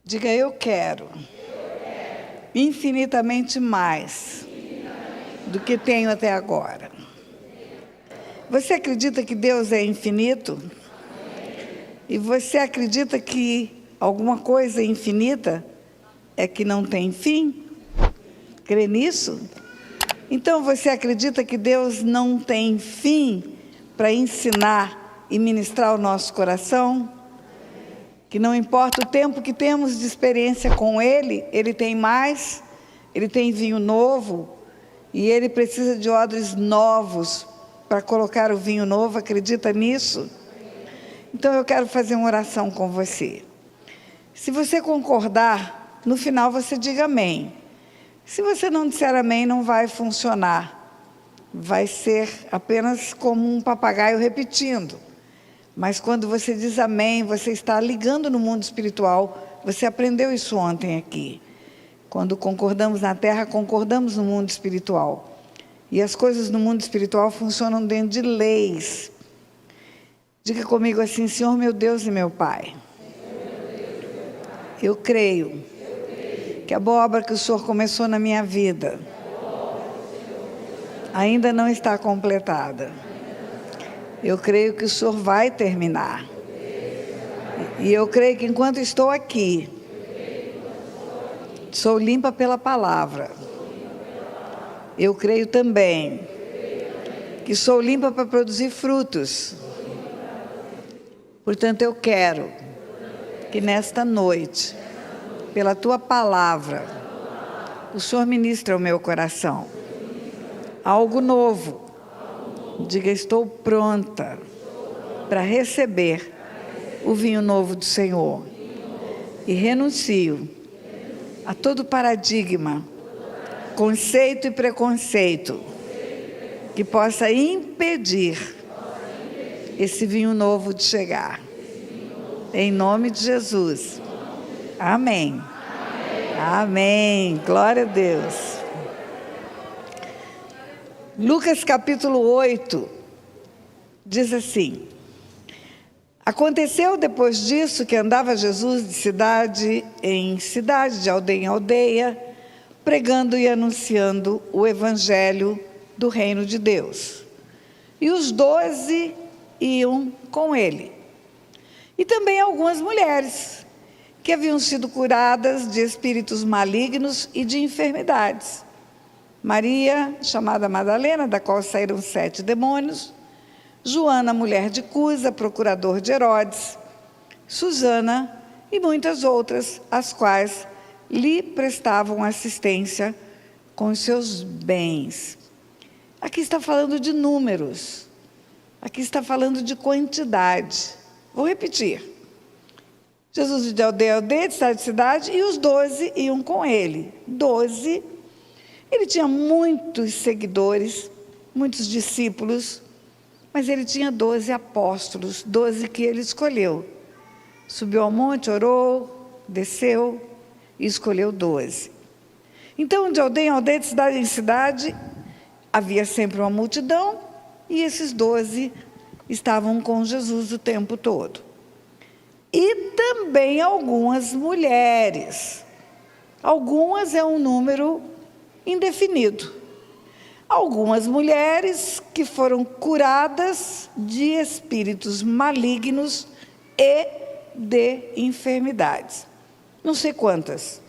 Diga, eu quero infinitamente mais do que tenho até agora. Você acredita que Deus é infinito? E você acredita que alguma coisa infinita é que não tem fim? Crê nisso? Então você acredita que Deus não tem fim para ensinar e ministrar o nosso coração? Que não importa o tempo que temos de experiência com Ele, Ele tem mais, Ele tem vinho novo, e Ele precisa de odres novos para colocar o vinho novo. Acredita nisso? Então eu quero fazer uma oração com você. Se você concordar, no final você diga amém. Se você não disser amém, não vai funcionar. Vai ser apenas como um papagaio repetindo. Mas quando você diz amém, você está ligando no mundo espiritual. Você aprendeu isso ontem aqui. Quando concordamos na terra, concordamos no mundo espiritual. E as coisas no mundo espiritual funcionam dentro de leis. Diga comigo assim: Senhor meu Deus e meu Pai, eu creio que a boa obra que o Senhor começou na minha vida ainda não está completada. Eu creio que o Senhor vai terminar. E eu creio que enquanto estou aqui, sou limpa pela palavra. Eu creio também que sou limpa para produzir frutos. Portanto, eu quero que nesta noite, pela Tua palavra, o Senhor ministre ao meu coração algo novo. Diga, estou pronta para receber o vinho novo do Senhor. E renuncio a todo paradigma, conceito e preconceito que possa impedir esse vinho novo de chegar. Em nome de Jesus. Amém. Amém. Glória a Deus. Lucas capítulo 8 diz assim: aconteceu depois disso que andava Jesus de cidade em cidade, de aldeia em aldeia, pregando e anunciando o evangelho do reino de Deus. E os 12 iam com ele. E também algumas mulheres que haviam sido curadas de espíritos malignos e de enfermidades. Maria, chamada Madalena, da qual saíram 7 demônios, Joana, mulher de Cusa, procurador de Herodes, Susana e muitas outras, as quais lhe prestavam assistência com os seus bens. Aqui está falando de números, aqui está falando de quantidade. Vou repetir. Jesus de aldeia a aldeia, de cidade em cidade, e os 12 iam com ele. 12. Ele tinha muitos seguidores, muitos discípulos, mas ele tinha 12 apóstolos, 12 que ele escolheu. Subiu ao monte, orou, desceu e escolheu 12. Então, de aldeia em aldeia, de cidade em cidade, havia sempre uma multidão, e esses 12 estavam com Jesus o tempo todo. E também algumas mulheres. Algumas é um número indefinido. Algumas mulheres que foram curadas de espíritos malignos e de enfermidades. Não sei quantas,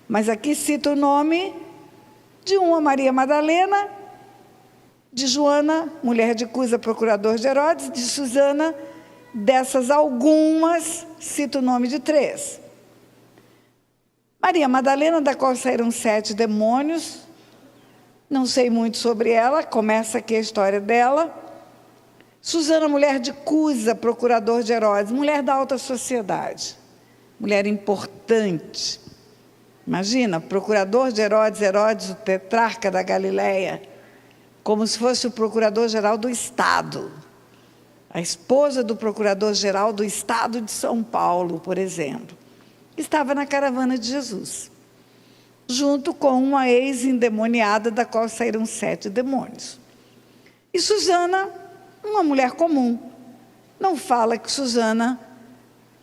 mas aqui cita o nome de uma Maria Madalena, de Joana, mulher de Cusa, procurador de Herodes, de Susana. Dessas algumas, cita o nome de 3. Maria Madalena, da qual saíram 7 demônios, não sei muito sobre ela, começa aqui a história dela. Susana, mulher de Cusa, procurador de Herodes, mulher da alta sociedade, mulher importante. Imagina, procurador de Herodes, Herodes, o tetrarca da Galileia, como se fosse o procurador-geral do Estado. A esposa do procurador-geral do Estado de São Paulo, por exemplo, estava na caravana de Jesus, junto com uma ex-endemoniada, da qual saíram 7 demônios. E Susana, uma mulher comum, não fala que Susana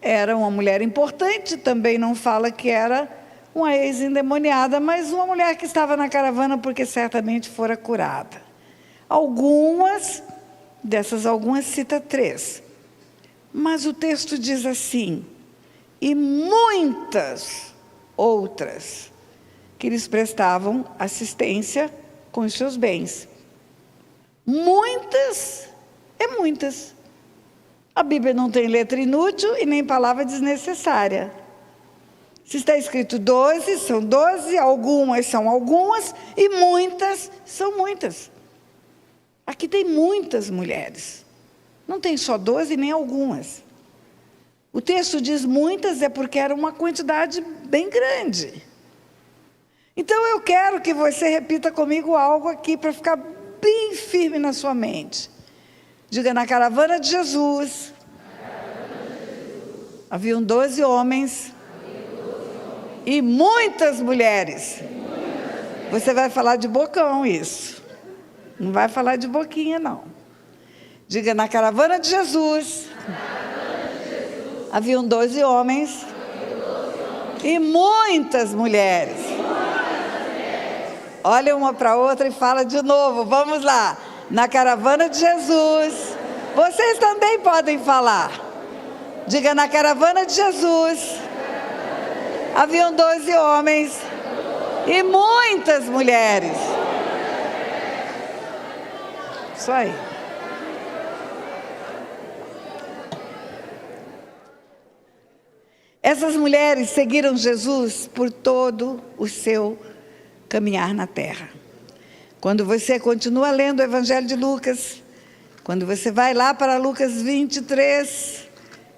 era uma mulher importante, também não fala que era uma ex-endemoniada, mas uma mulher que estava na caravana porque certamente fora curada. Algumas cita 3. Mas o texto diz assim: e muitas outras que lhes prestavam assistência com os seus bens. Muitas é muitas. A Bíblia não tem letra inútil e nem palavra desnecessária. Se está escrito 12, são 12, algumas são algumas e muitas são muitas. Aqui tem muitas mulheres. Não tem só 12 nem algumas. O texto diz muitas é porque era uma quantidade bem grande. Então eu quero que você repita comigo algo aqui para ficar bem firme na sua mente. Diga: na caravana de Jesus, haviam 12 homens e muitas mulheres. Você vai falar de bocão isso. Não vai falar de boquinha, não. Diga: na caravana de Jesus, haviam 12 homens e muitas mulheres. Olha uma para outra e fala de novo. Vamos lá. Na caravana de Jesus. Vocês também podem falar. Diga: na caravana de Jesus, haviam 12 homens e muitas mulheres. Isso aí. Essas mulheres seguiram Jesus por todo o seu caminhar na terra. Quando você continua lendo o Evangelho de Lucas, quando você vai lá para Lucas 23,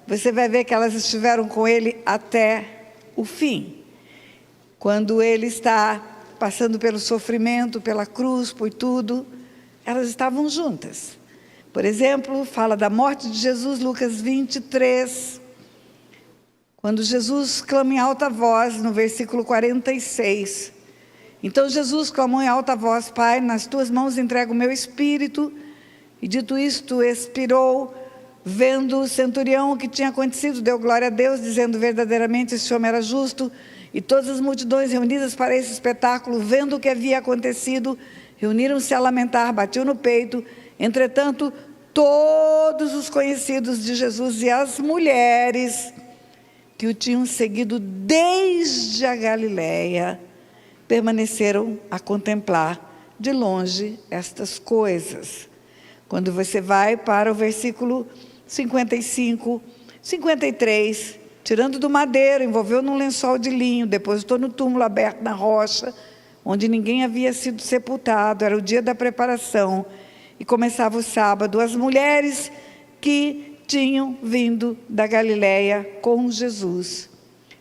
você vai ver que elas estiveram com ele até o fim. Quando ele está passando pelo sofrimento, pela cruz, por tudo, elas estavam juntas. Por exemplo, fala da morte de Jesus, Lucas 23, quando Jesus clama em alta voz, no versículo 46. Então Jesus clamou em alta voz: Pai, nas tuas mãos entrego o meu espírito. E dito isto, expirou. Vendo o centurião o que tinha acontecido, deu glória a Deus, dizendo: verdadeiramente esse homem era justo. E todas as multidões reunidas para esse espetáculo, vendo o que havia acontecido, reuniram-se a lamentar, batiam no peito. Entretanto, todos os conhecidos de Jesus e as mulheres que o tinham seguido desde a Galileia permaneceram a contemplar de longe estas coisas. Quando você vai para o versículo 55, 53, tirando do madeiro, envolveu num lençol de linho, depositou no túmulo aberto na rocha, onde ninguém havia sido sepultado. Era o dia da preparação e começava o sábado. As mulheres que tinham vindo da Galileia com Jesus,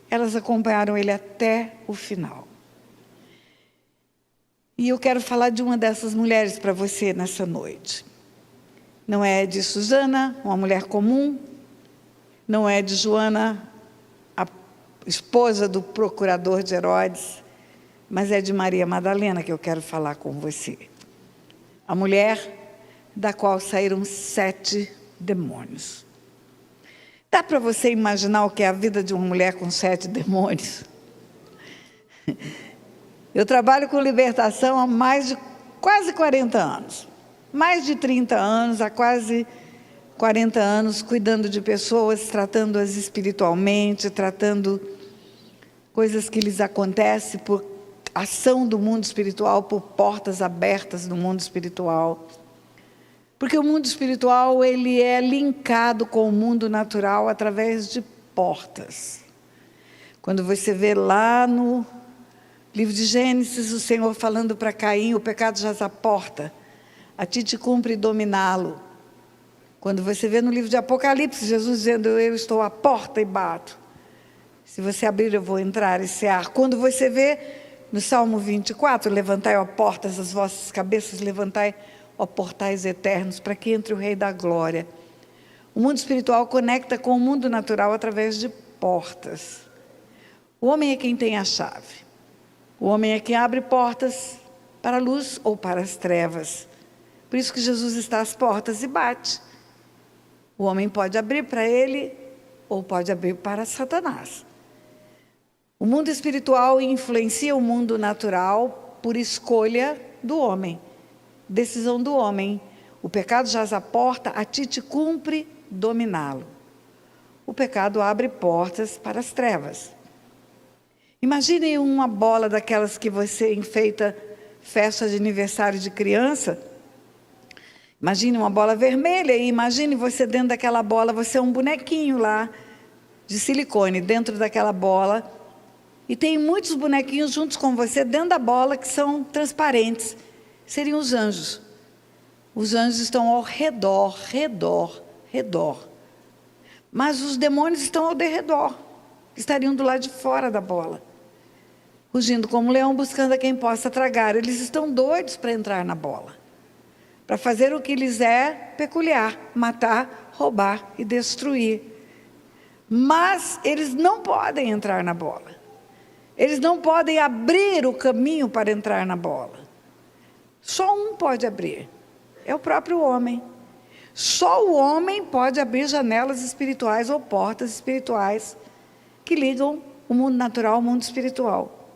elas acompanharam ele até o final. E eu quero falar de uma dessas mulheres para você nessa noite. Não é de Susana, uma mulher comum, não é de Joana, a esposa do procurador de Herodes, mas é de Maria Madalena que eu quero falar com você. A mulher da qual saíram 7 demônios. Dá para você imaginar o que é a vida de uma mulher com 7 demônios? Eu trabalho com libertação há mais de quase 40 anos. Mais de 30 anos, há quase 40 anos, cuidando de pessoas, tratando-as espiritualmente, tratando coisas que lhes acontecem por ação do mundo espiritual, por portas abertas no mundo espiritual. Porque o mundo espiritual, ele é linkado com o mundo natural através de portas. Quando você vê lá no livro de Gênesis, o Senhor falando para Caim: o pecado jaz à porta, a ti te cumpre dominá-lo. Quando você vê no livro de Apocalipse, Jesus dizendo: eu estou à porta e bato. Se você abrir, eu vou entrar e cear. Quando você vê no Salmo 24, levantai, ó portas, as vossas cabeças, levantai, ó portais eternos, para que entre o Rei da Glória. O mundo espiritual conecta com o mundo natural através de portas. O homem é quem tem a chave. O homem é quem abre portas para a luz ou para as trevas. Por isso que Jesus está às portas e bate. O homem pode abrir para ele ou pode abrir para Satanás. O mundo espiritual influencia o mundo natural por escolha do homem, decisão do homem. O pecado jaz à porta, a ti te cumpre dominá-lo. O pecado abre portas para as trevas. Imagine uma bola daquelas que você enfeita festa de aniversário de criança. Imagine uma bola vermelha e imagine você dentro daquela bola, você é um bonequinho lá de silicone dentro daquela bola. E tem muitos bonequinhos juntos com você dentro da bola que são transparentes. Seriam os anjos. Os anjos estão ao redor. Mas os demônios estão ao derredor. Estariam do lado de fora da bola. Rugindo como um leão, buscando a quem possa tragar. Eles estão doidos para entrar na bola. Para fazer o que lhes é peculiar. Matar, roubar e destruir. Mas eles não podem entrar na bola. Eles não podem abrir o caminho para entrar na bola. Só um pode abrir. É o próprio homem. Só o homem pode abrir janelas espirituais ou portas espirituais que ligam o mundo natural ao mundo espiritual.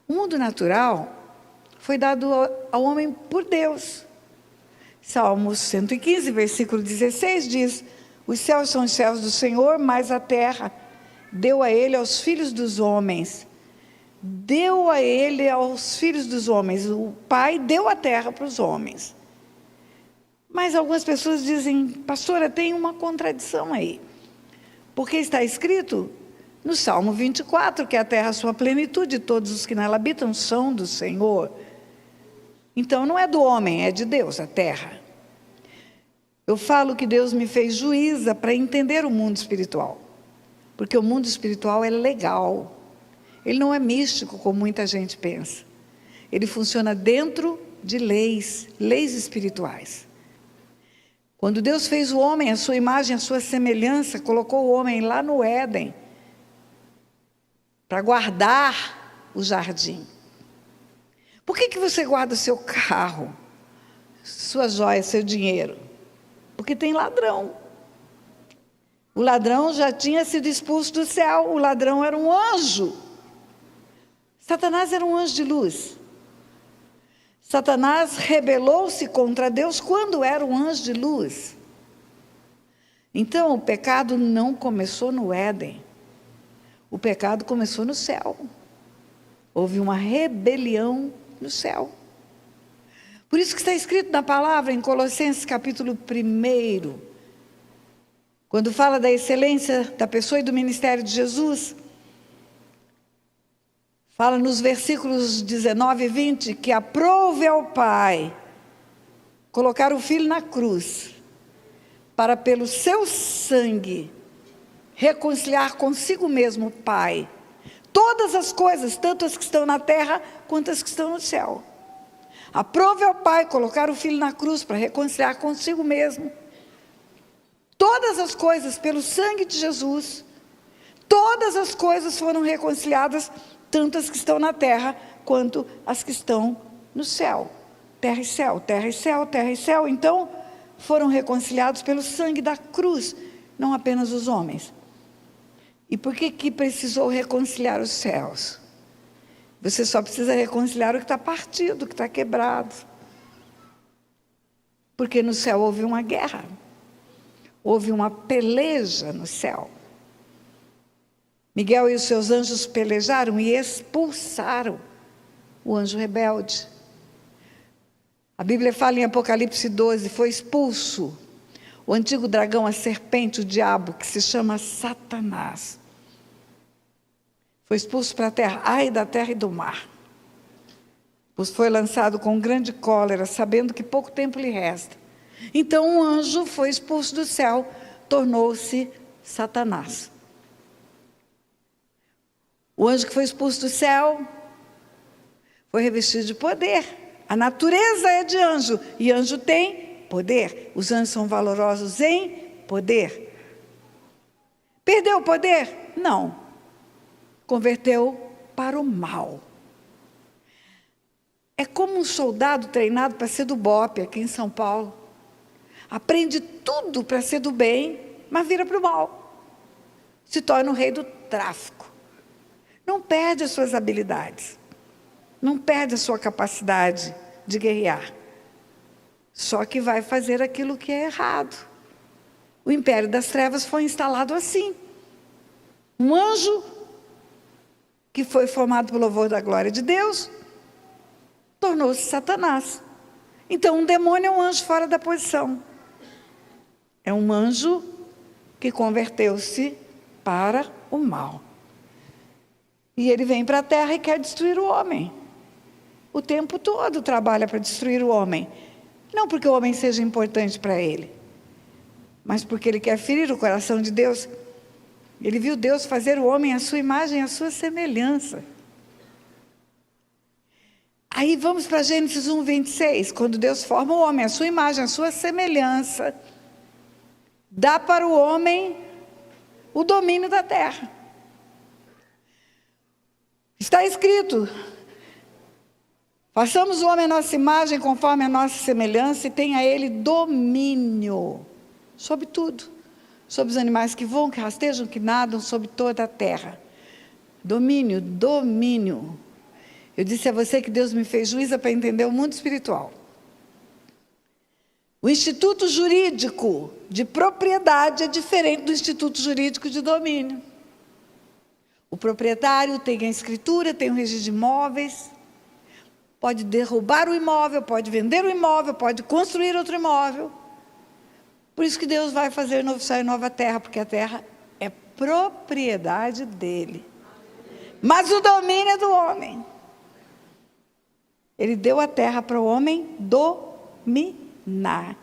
O mundo natural foi dado ao homem por Deus. Salmos 115, versículo 16 diz: os céus são os céus do Senhor, mas a terra deu a ele aos filhos dos homens. Deu a ele aos filhos dos homens. O Pai deu a terra para os homens. Mas algumas pessoas dizem: pastora, tem uma contradição aí. Porque está escrito no Salmo 24 que a terra, a sua plenitude, todos os que nela habitam são do Senhor. Então não é do homem, é de Deus a terra. Eu falo que Deus me fez juíza para entender o mundo espiritual. Porque o mundo espiritual é legal. Ele não é místico, como muita gente pensa. Ele funciona dentro de leis espirituais. Quando Deus fez o homem, a sua imagem, a sua semelhança, colocou o homem lá no Éden, para guardar o jardim. Por que você guarda o seu carro, sua joia, seu dinheiro? Porque tem ladrão. O ladrão já tinha sido expulso do céu, o ladrão era um anjo. Satanás era um anjo de luz. Satanás rebelou-se contra Deus quando era um anjo de luz. Então, o pecado não começou no Éden. O pecado começou no céu. Houve uma rebelião no céu. Por isso que está escrito na palavra, em Colossenses capítulo 1, quando fala da excelência da pessoa e do ministério de Jesus, fala nos versículos 19 e 20 que aprove ao Pai colocar o Filho na cruz, para pelo seu sangue reconciliar consigo mesmo o Pai todas as coisas, tanto as que estão na terra quanto as que estão no céu. Aprove ao Pai colocar o Filho na cruz para reconciliar consigo mesmo todas as coisas pelo sangue de Jesus. Todas as coisas foram reconciliadas, tanto as que estão na terra, quanto as que estão no céu. Terra e céu, terra e céu, terra e céu. Então, foram reconciliados pelo sangue da cruz, não apenas os homens. E por que precisou reconciliar os céus? Você só precisa reconciliar o que está partido, o que está quebrado. Porque no céu houve uma guerra. Houve uma peleja no céu. Miguel e os seus anjos pelejaram e expulsaram o anjo rebelde. A Bíblia fala em Apocalipse 12, foi expulso o antigo dragão, a serpente, o diabo, que se chama Satanás. Foi expulso para a terra, ai da terra e do mar. Pois foi lançado com grande cólera, sabendo que pouco tempo lhe resta. Então um anjo foi expulso do céu, tornou-se Satanás. O anjo que foi expulso do céu foi revestido de poder. A natureza é de anjo e anjo tem poder. Os anjos são valorosos em poder. Perdeu o poder? Não. Converteu para o mal. É como um soldado treinado para ser do BOPE aqui em São Paulo. Aprende tudo para ser do bem, mas vira para o mal. se torna o rei do tráfico. Não perde as suas habilidades, não perde a sua capacidade de guerrear, só que vai fazer aquilo que é errado. O império das trevas foi instalado assim. Um anjo que foi formado pelo louvor da glória de Deus, tornou-se Satanás. Então, um demônio é um anjo fora da posição. É um anjo que converteu-se para o mal. E ele vem para a terra e quer destruir o homem. O tempo todo trabalha para destruir o homem. Não porque o homem seja importante para ele, mas porque ele quer ferir o coração de Deus. Ele viu Deus fazer o homem à sua imagem, à sua semelhança. Aí vamos para Gênesis 1, 26. Quando Deus forma o homem à sua imagem, à sua semelhança, dá para o homem o domínio da terra. Está escrito: façamos o homem à nossa imagem, conforme a nossa semelhança, e tenha ele domínio sobre tudo. Sobre os animais que voam, que rastejam, que nadam, sobre toda a terra. Domínio, domínio. Eu disse a você que Deus me fez juíza para entender o mundo espiritual. O instituto jurídico de propriedade é diferente do instituto jurídico de domínio. O proprietário tem a escritura, tem o registro de imóveis, pode derrubar o imóvel, pode vender o imóvel, pode construir outro imóvel. Por isso que Deus vai fazer novo céu e nova terra, porque a terra é propriedade dele. Mas o domínio é do homem. Ele deu a terra para o homem dominar.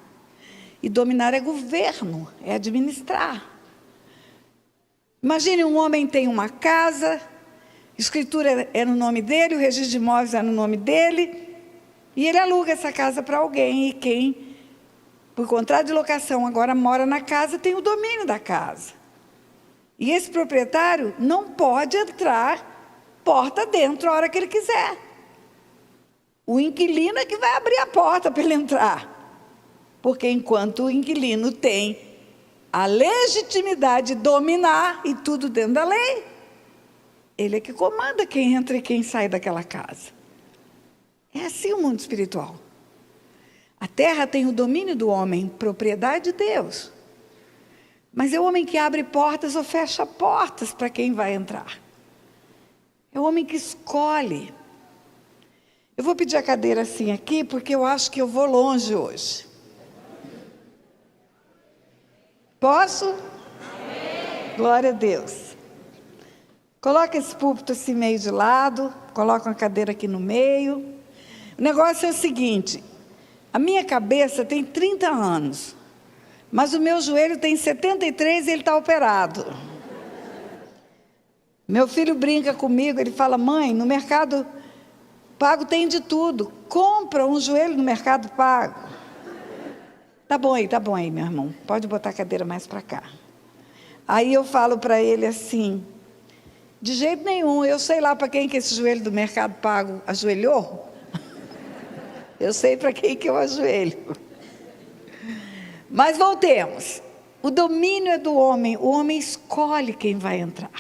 E dominar é governo, é administrar. Imagine, um homem tem uma casa, escritura é no nome dele, o registro de imóveis é no nome dele, e ele aluga essa casa para alguém, e quem, por contrato de locação, agora mora na casa, tem o domínio da casa. E esse proprietário não pode entrar porta dentro a hora que ele quiser. O inquilino é que vai abrir a porta para ele entrar. Porque enquanto o inquilino tem a legitimidade de dominar e tudo dentro da lei, ele é que comanda quem entra e quem sai daquela casa. É assim o mundo espiritual. A terra tem o domínio do homem, propriedade de Deus. Mas é o homem que abre portas ou fecha portas para quem vai entrar. É o homem que escolhe. Eu vou pedir a cadeira assim aqui, porque eu acho que eu vou longe hoje. Posso? Amém. Glória a Deus. Coloca esse púlpito assim meio de lado, coloca uma cadeira aqui no meio. O negócio é o seguinte: a minha cabeça tem 30 anos, mas o meu joelho tem 73 e ele está operado. Meu filho brinca comigo, ele fala: mãe, no Mercado Pago tem de tudo, compra um joelho no Mercado Pago. Tá bom aí, meu irmão, pode botar a cadeira mais para cá. Aí eu falo para ele assim: de jeito nenhum, eu sei lá para quem que esse joelho do Mercado Pago ajoelhou. Eu sei para quem que eu ajoelho. Mas voltemos. O domínio é do homem, o homem escolhe quem vai entrar.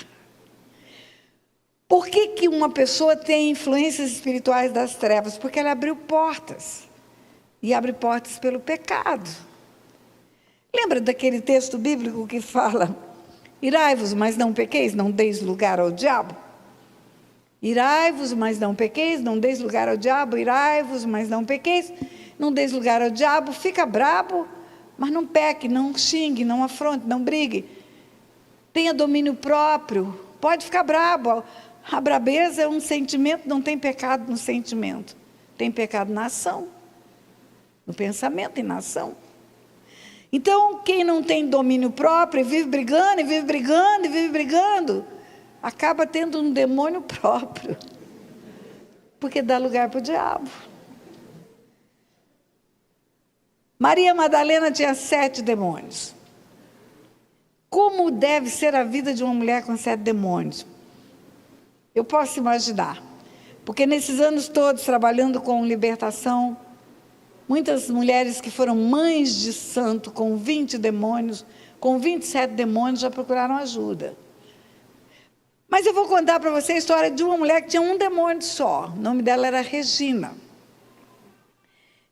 Por que uma pessoa tem influências espirituais das trevas? Porque ela abriu portas. E abre portas pelo pecado. Lembra daquele texto bíblico que fala: irai-vos, mas não pequeis, não deis lugar ao diabo? Irai-vos, mas não pequeis, não deis lugar ao diabo. Irai-vos, mas não pequeis, não deis lugar ao diabo. Fica brabo, mas não peque, não xingue, não afronte, não brigue. Tenha domínio próprio. Pode ficar brabo. A brabeza é um sentimento, não tem pecado no sentimento. Tem pecado na ação, no pensamento e na ação. Então, quem não tem domínio próprio e vive brigando, e vive brigando, e vive brigando, acaba tendo um demônio próprio, porque dá lugar para o diabo. Maria Madalena tinha 7 demônios. Como deve ser a vida de uma mulher com 7 demônios? Eu posso imaginar, porque nesses anos todos trabalhando com libertação, muitas mulheres que foram mães de santo com 20 demônios, com 27 demônios, já procuraram ajuda. Mas eu vou contar para você a história de uma mulher que tinha um demônio só. O nome dela era Regina.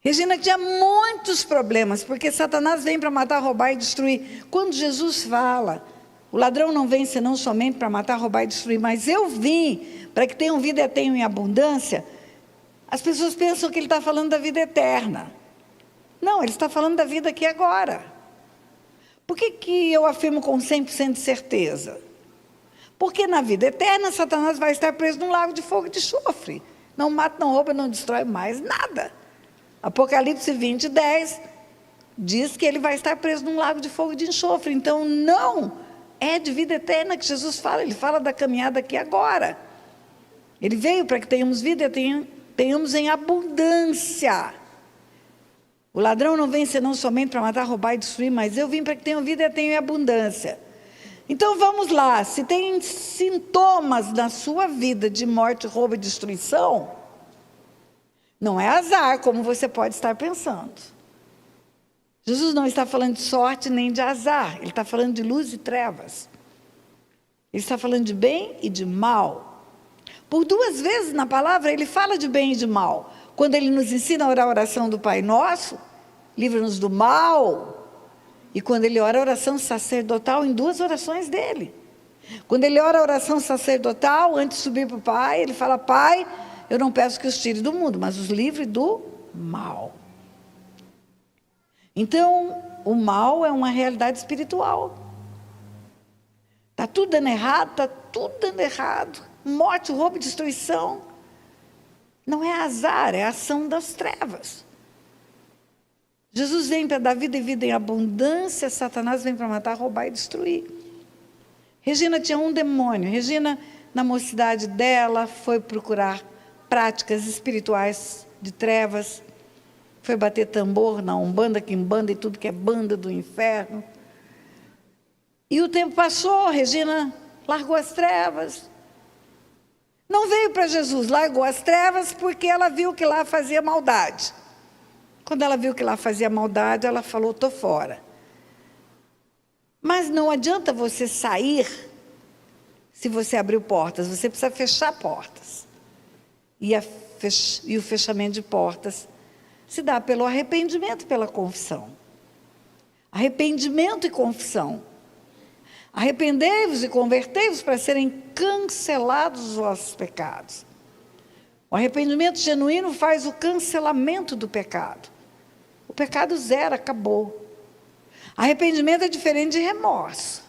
Regina tinha muitos problemas, porque Satanás vem para matar, roubar e destruir. Quando Jesus fala, o ladrão não vem senão somente para matar, roubar e destruir, mas eu vim para que tenham vida e a tenham em abundância, as pessoas pensam que ele está falando da vida eterna. Não, ele está falando da vida aqui e agora. Por que eu afirmo com 100% de certeza? Porque na vida eterna, Satanás vai estar preso num lago de fogo e de enxofre. Não mata, não rouba, não destrói mais nada. Apocalipse 20:10 diz que ele vai estar preso num lago de fogo e de enxofre. Então, não é de vida eterna que Jesus fala. Ele fala da caminhada aqui agora. Ele veio para que tenhamos vida e tenhamos em abundância. O ladrão não vem senão somente para matar, roubar e destruir, mas eu vim para que tenham vida e tenham em abundância. Então vamos lá, se tem sintomas na sua vida de morte, roubo e destruição, não é azar, como você pode estar pensando. Jesus não está falando de sorte nem de azar, ele está falando de luz e trevas. Ele está falando de bem e de mal. Por 2 vezes na palavra ele fala de bem e de mal. Quando ele nos ensina a orar a oração do Pai Nosso, livra-nos do mal. E quando ele ora a oração sacerdotal, em 2 orações dele. Quando ele ora a oração sacerdotal, antes de subir para o Pai, ele fala: Pai, eu não peço que os tire do mundo, mas os livre do mal. Então, o mal é uma realidade espiritual. Está tudo dando errado, está tudo dando errado. Morte, roubo e destruição. Não é azar, é a ação das trevas. Jesus vem para dar vida e vida em abundância, Satanás vem para matar, roubar e destruir. Regina tinha um demônio. Regina, na mocidade dela, foi procurar práticas espirituais de trevas, foi bater tambor na Umbanda, Quimbanda e tudo que é banda do inferno. E o tempo passou, Regina largou as trevas. Não veio para Jesus, largou as trevas porque ela viu que lá fazia maldade. Quando ela viu que lá fazia maldade, ela falou: estou fora. Mas não adianta você sair se você abriu portas, você precisa fechar portas. E o fechamento de portas se dá pelo arrependimento, pela confissão. Arrependimento e confissão. Arrependei-vos e convertei-vos para serem cancelados os vossos pecados. O arrependimento genuíno faz o cancelamento do pecado. O pecado zero, acabou. Arrependimento é diferente de remorso.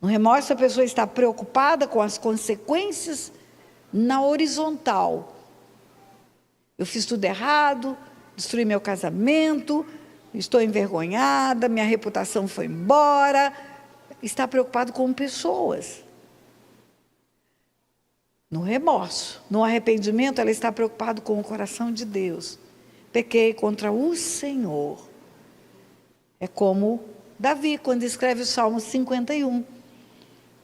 No remorso, a pessoa está preocupada com as consequências na horizontal. Eu fiz tudo errado, destruí meu casamento, estou envergonhada, minha reputação foi embora. Está preocupado com pessoas. No remorso, no arrependimento, ela está preocupada com o coração de Deus. Pequei contra o Senhor. É como Davi, quando escreve o Salmo 51.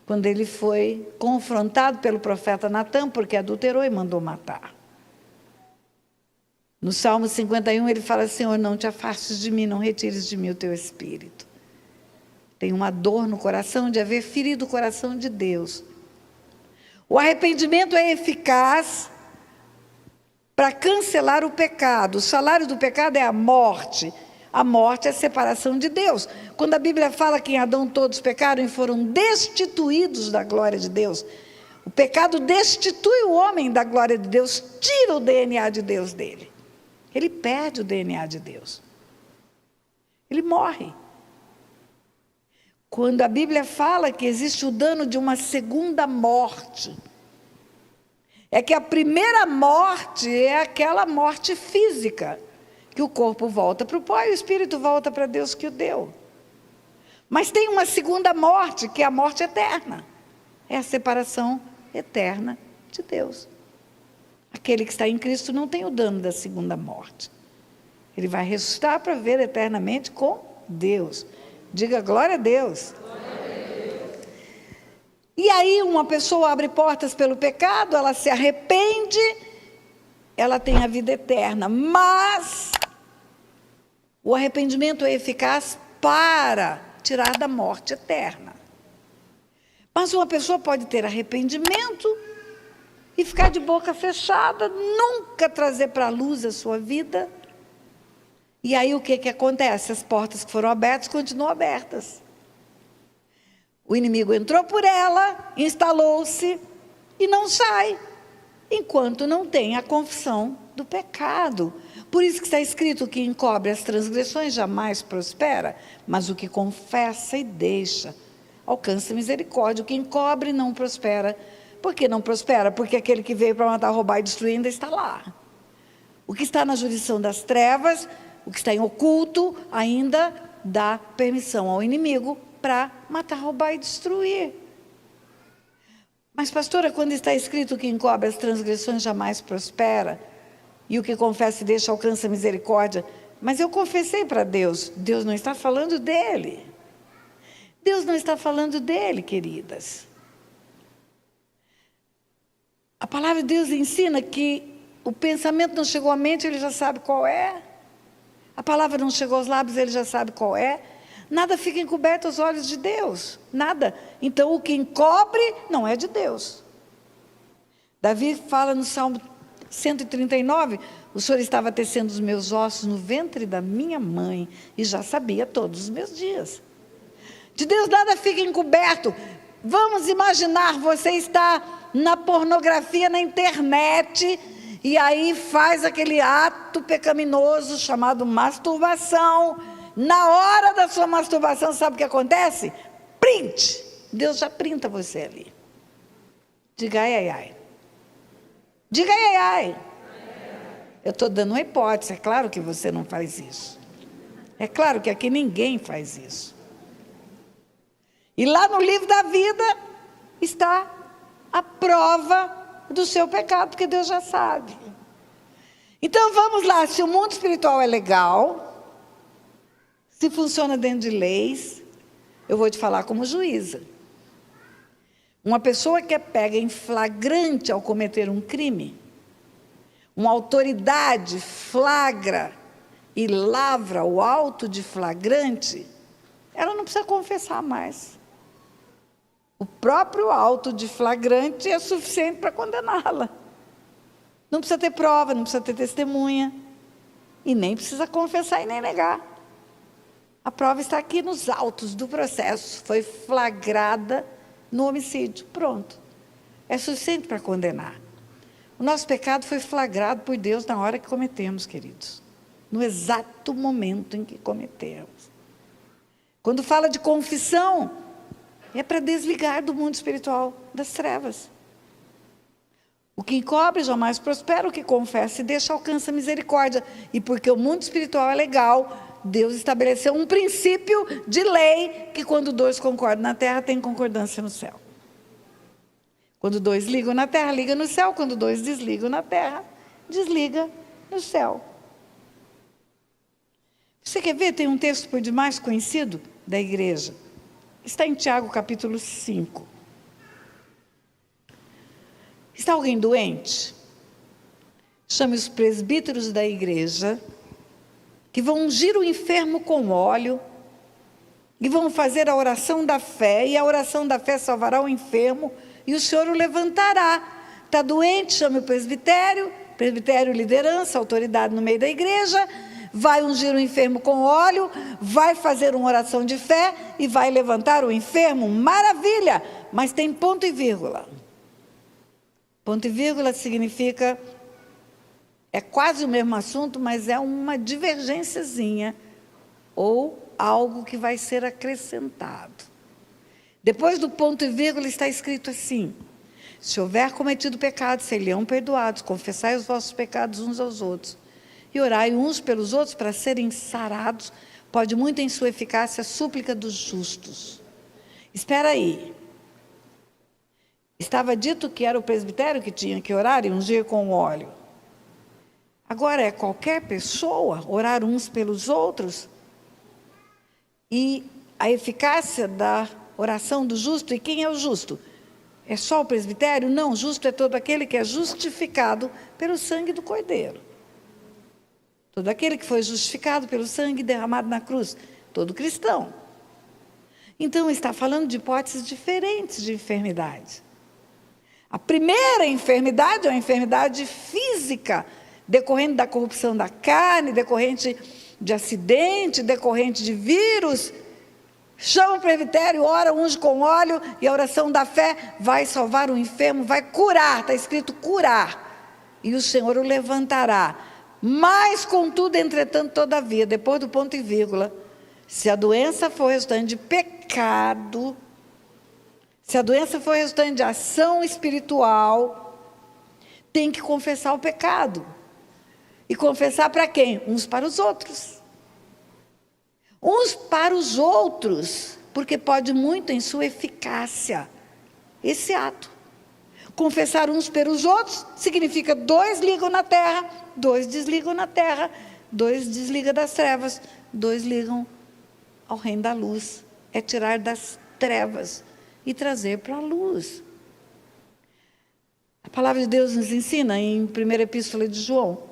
Quando ele foi confrontado pelo profeta Natã, porque adulterou e mandou matar. No Salmo 51 ele fala: Senhor, não te afastes de mim, não retires de mim o teu espírito. Tem uma dor no coração de haver ferido o coração de Deus. O arrependimento é eficaz para cancelar o pecado. O salário do pecado é a morte. A morte é a separação de Deus. Quando a Bíblia fala que em Adão todos pecaram e foram destituídos da glória de Deus, o pecado destitui o homem da glória de Deus, tira o DNA de Deus dele. Ele perde o DNA de Deus. Ele morre. Quando a Bíblia fala que existe o dano de uma segunda morte, é que a primeira morte é aquela morte física, que o corpo volta para o pó e o espírito volta para Deus que o deu. Mas tem uma segunda morte, que é a morte eterna. É a separação eterna de Deus. Aquele que está em Cristo não tem o dano da segunda morte. Ele vai ressuscitar para viver eternamente com Deus. Diga glória a Deus. Glória a Deus. E aí uma pessoa abre portas pelo pecado, ela se arrepende, ela tem a vida eterna. Mas o arrependimento é eficaz para tirar da morte eterna. Mas uma pessoa pode ter arrependimento e ficar de boca fechada, nunca trazer para a luz a sua vida. E aí o que acontece? As portas que foram abertas continuam abertas. O inimigo entrou por ela, instalou-se e não sai, enquanto não tem a confissão do pecado. Por isso que está escrito: que encobre as transgressões jamais prospera, mas o que confessa e deixa alcança misericórdia. O que encobre não prospera. Por que não prospera? Porque aquele que veio para matar, roubar e destruir ainda está lá. O que está na jurisdição das trevas, o que está em oculto, ainda dá permissão ao inimigo para matar, roubar e destruir. Mas, pastora, quando está escrito que encobre as transgressões jamais prospera, e o que confessa e deixa alcança misericórdia, mas eu confessei para Deus, Deus não está falando dele. Deus não está falando dele, queridas. A palavra de Deus ensina que o pensamento não chegou à mente, ele já sabe qual é. A palavra não chegou aos lábios, ele já sabe qual é. Nada fica encoberto aos olhos de Deus, nada. Então, o que encobre não é de Deus. Davi fala no Salmo 139, o Senhor estava tecendo os meus ossos no ventre da minha mãe e já sabia todos os meus dias. De Deus nada fica encoberto. Vamos imaginar, você está na pornografia na internet e aí faz aquele ato pecaminoso chamado masturbação. Na hora da sua masturbação, sabe o que acontece? Print! Deus já printa você ali. Diga ai, ai, ai. Diga ai, ai, ai. Eu estou dando uma hipótese, é claro que você não faz isso. É claro que aqui ninguém faz isso. E lá no livro da vida está a prova do seu pecado, porque Deus já sabe. Então vamos lá, se o mundo espiritual é legal, se funciona dentro de leis, eu vou te falar como juíza. Uma pessoa que é pega em flagrante ao cometer um crime, uma autoridade flagra e lavra o auto de flagrante, ela não precisa confessar mais. O próprio auto de flagrante é suficiente para condená-la. Não precisa ter prova, não precisa ter testemunha, e nem precisa confessar e nem negar. A prova está aqui nos autos do processo, foi flagrada no homicídio, pronto. É suficiente para condenar. O nosso pecado foi flagrado por Deus na hora que cometemos, queridos. No exato momento em que cometemos. Quando fala de confissão, é para desligar do mundo espiritual das trevas. O que encobre jamais prospera, o que confessa e deixa alcança misericórdia. E porque o mundo espiritual é legal, Deus estabeleceu um princípio de lei que quando dois concordam na terra, tem concordância no céu. Quando dois ligam na terra, liga no céu. Quando dois desligam na terra, desliga no céu. Você quer ver? Tem um texto por demais conhecido da igreja. Está em Tiago capítulo 5. Está alguém doente? Chame os presbíteros da igreja, que vão ungir o enfermo com óleo, e vão fazer a oração da fé, e a oração da fé salvará o enfermo, e o Senhor o levantará. Está doente, chame o presbitério, liderança, autoridade no meio da igreja, vai ungir o enfermo com óleo, vai fazer uma oração de fé, e vai levantar o enfermo, maravilha, mas tem ponto e vírgula. Ponto e vírgula significa, é quase o mesmo assunto, mas é uma divergênciazinha, ou algo que vai ser acrescentado. Depois do ponto e vírgula está escrito assim: se houver cometido pecado, serão perdoados, confessai os vossos pecados uns aos outros, e orai uns pelos outros para serem sarados, pode muito em sua eficácia a súplica dos justos. Espera aí. Estava dito que era o presbitério que tinha que orar e ungir com óleo. Agora é qualquer pessoa orar uns pelos outros? E a eficácia da oração do justo, e quem é o justo? É só o presbitério? Não, justo é todo aquele que é justificado pelo sangue do Cordeiro. Todo aquele que foi justificado pelo sangue derramado na cruz, todo cristão. Então, está falando de hipóteses diferentes de enfermidade. A primeira enfermidade é uma enfermidade física, decorrente da corrupção da carne, decorrente de acidente, decorrente de vírus. Chama o presbitério, ora, unge com óleo, e a oração da fé vai salvar o enfermo, vai curar, está escrito curar. E o Senhor o levantará. Mas, contudo, entretanto, todavia, depois do ponto e vírgula, se a doença for resultante de pecado, se a doença for resultante de ação espiritual, tem que confessar o pecado. E confessar para quem? Uns para os outros. Uns para os outros, porque pode muito em sua eficácia esse ato. Confessar uns pelos outros significa 2 ligam na terra, 2 desligam na terra, 2 desligam das trevas, 2 ligam ao reino da luz. É tirar das trevas e trazer para a luz. A palavra de Deus nos ensina em 1ª Epístola de João: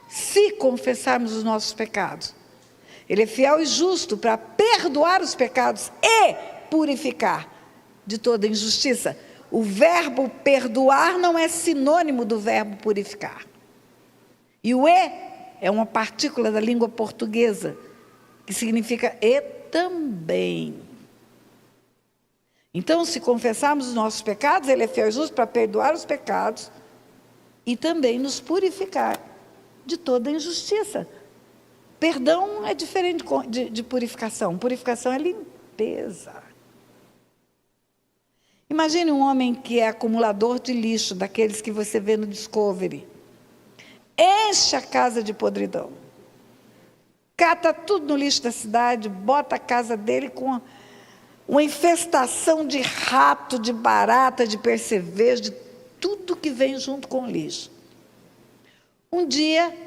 se confessarmos os nossos pecados, Ele é fiel e justo para perdoar os pecados e purificar de toda injustiça. O verbo perdoar não é sinônimo do verbo purificar. E o "e" é uma partícula da língua portuguesa, que significa "e também". Então, se confessarmos os nossos pecados, Ele é fiel e justo para perdoar os pecados e também nos purificar de toda injustiça. Perdão é diferente de purificação. Purificação é limpeza. Imagine um homem que é acumulador de lixo, daqueles que você vê no Discovery. Enche a casa de podridão. Cata tudo no lixo da cidade, bota a casa dele com uma infestação de rato, de barata, de percevejo, de tudo que vem junto com o lixo. Um dia,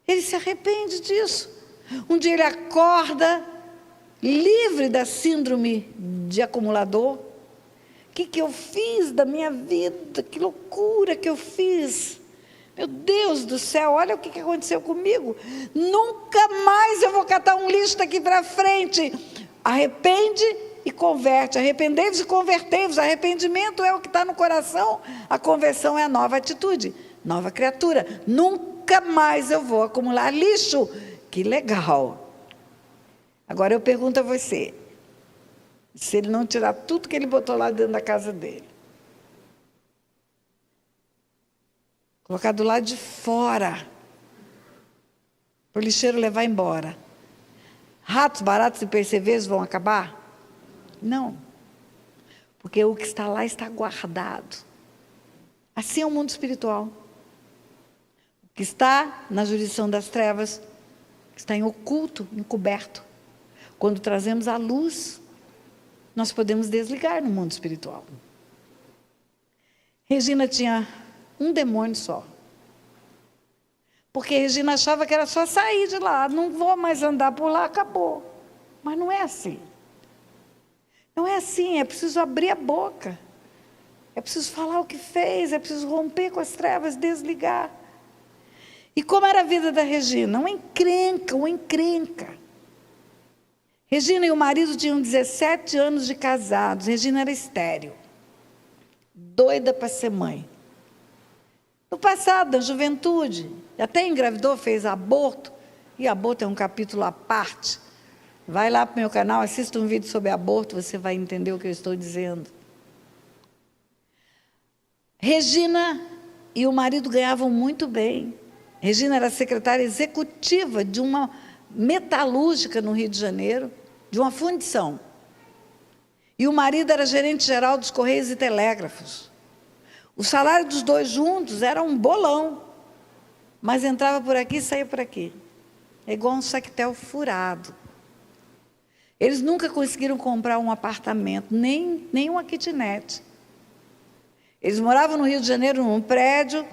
ele se arrepende disso. Um dia ele acorda, livre da síndrome de acumulador. O que eu fiz da minha vida? Que loucura que eu fiz! Meu Deus do céu, olha o que aconteceu comigo. Nunca mais eu vou catar um lixo daqui para frente. Arrepende e converte. Arrependei-vos e convertei-vos. Arrependimento é o que está no coração. A conversão é a nova atitude, nova criatura. Nunca mais eu vou acumular lixo. Que legal. Agora eu pergunto a você, se ele não tirar tudo que ele botou lá dentro da casa dele, colocar do lado de fora, para o lixeiro levar embora, ratos, baratas e percevejos vão acabar? Não, porque o que está lá está guardado. Assim é o mundo espiritual. O que está na jurisdição das trevas está em oculto, encoberto. Quando trazemos a luz, nós podemos desligar no mundo espiritual. Regina tinha um demônio só. Porque Regina achava que era só sair de lá, não vou mais andar por lá, acabou. Mas não é assim. Não é assim, é preciso abrir a boca. É preciso falar o que fez, é preciso romper com as trevas, desligar. E como era a vida da Regina? Uma encrenca, uma encrenca. Regina e o marido tinham 17 anos de casados. Regina era estéril, doida para ser mãe. No passado, na juventude, até engravidou, fez aborto, e aborto é um capítulo à parte. Vai lá para o meu canal, assista um vídeo sobre aborto, você vai entender o que eu estou dizendo. Regina e o marido ganhavam muito bem. Regina era secretária executiva de uma metalúrgica no Rio de Janeiro, de uma fundição. E o marido era gerente geral dos Correios e Telégrafos. O salário dos dois juntos era um bolão, mas entrava por aqui e saía por aqui. É igual um saquetel furado. Eles nunca conseguiram comprar um apartamento, nem uma kitnet. Eles moravam no Rio de Janeiro, num prédio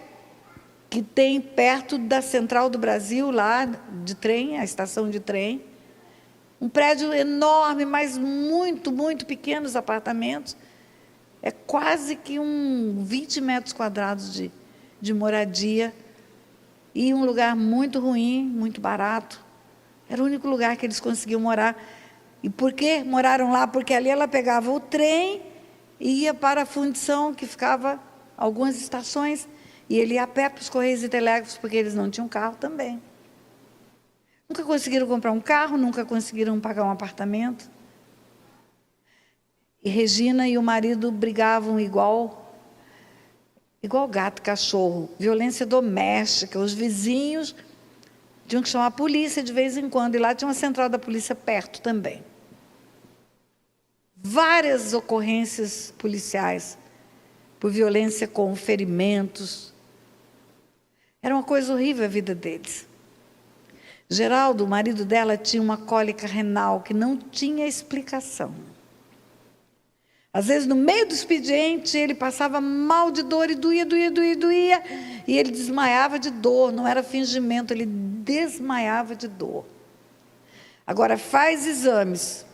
que tem perto da Central do Brasil, lá de trem, a estação de trem. Um prédio enorme, mas muito, muito pequenos apartamentos. É quase que 20 metros quadrados de moradia. E um lugar muito ruim, muito barato. Era o único lugar que eles conseguiam morar. E por que moraram lá? Porque ali ela pegava o trem e ia para a fundição, que ficava algumas estações, e ele ia a pé para os Correios e Telégrafos, porque eles não tinham carro também. Nunca conseguiram comprar um carro, nunca conseguiram pagar um apartamento. E Regina e o marido brigavam igual gato e cachorro. Violência doméstica. Os vizinhos tinham que chamar a polícia de vez em quando. E lá tinha uma central da polícia perto também. Várias ocorrências policiais por violência com ferimentos. Era uma coisa horrível a vida deles. Geraldo, o marido dela, tinha uma cólica renal que não tinha explicação. Às vezes, no meio do expediente, ele passava mal de dor e doía, e ele desmaiava de dor, não era fingimento, ele desmaiava de dor. Agora, faz exames,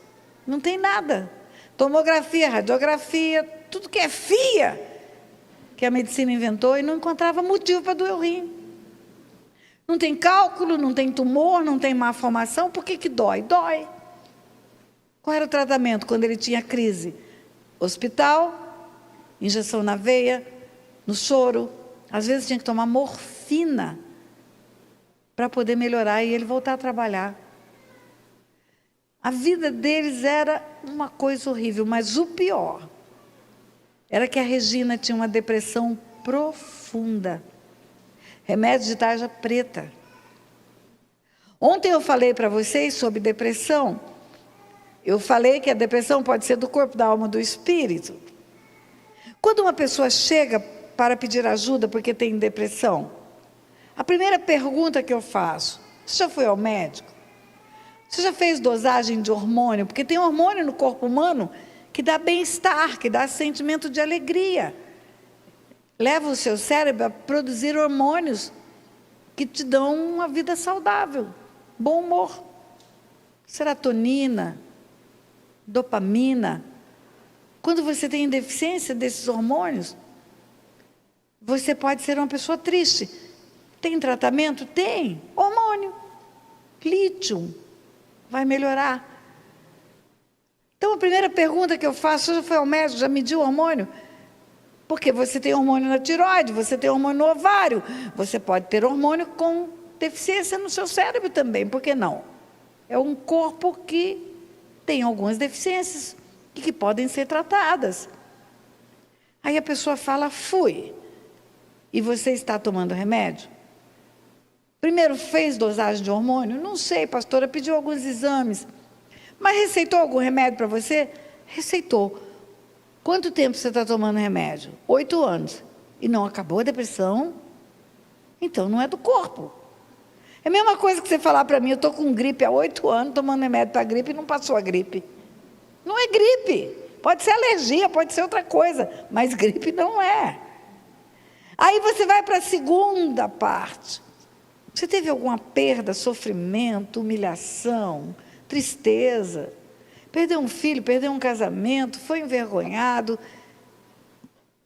não tem nada. Tomografia, radiografia, tudo que é FIA, que a medicina inventou, e não encontrava motivo para doer o rim. Não tem cálculo, não tem tumor, não tem má formação, por que dói? Dói. Qual era o tratamento quando ele tinha crise? Hospital, injeção na veia, no soro. Às vezes tinha que tomar morfina para poder melhorar e ele voltar a trabalhar. A vida deles era uma coisa horrível, mas o pior era que a Regina tinha uma depressão profunda. Remédio de tarja preta. Ontem eu falei para vocês sobre depressão. Eu falei que a depressão pode ser do corpo, da alma, do espírito. Quando uma pessoa chega para pedir ajuda porque tem depressão, a primeira pergunta que eu faço: você já foi ao médico? Você já fez dosagem de hormônio? Porque tem hormônio no corpo humano que dá bem-estar, que dá sentimento de alegria. Leva o seu cérebro a produzir hormônios que te dão uma vida saudável, bom humor. Serotonina, dopamina. Quando você tem deficiência desses hormônios, você pode ser uma pessoa triste. Tem tratamento? Tem. Hormônio. Lítio. Vai melhorar. Então, a primeira pergunta que eu faço: você já foi ao médico, já mediu o hormônio? Porque você tem hormônio na tireoide, você tem hormônio no ovário, você pode ter hormônio com deficiência no seu cérebro também, por que não? É um corpo que tem algumas deficiências e que podem ser tratadas. Aí a pessoa fala: fui. E você está tomando remédio? Primeiro, fez dosagem de hormônio? Não sei, pastora, pediu alguns exames. Mas receitou algum remédio para você? Receitou. Quanto tempo você está tomando remédio? 8 anos. E não acabou a depressão? Então não é do corpo. É a mesma coisa que você falar para mim: eu estou com gripe há 8 anos, tomando remédio para gripe e não passou a gripe. Não é gripe. Pode ser alergia, pode ser outra coisa, mas gripe não é. Aí você vai para a segunda parte. Você teve alguma perda, sofrimento, humilhação, tristeza? Perdeu um filho, perdeu um casamento, foi envergonhado.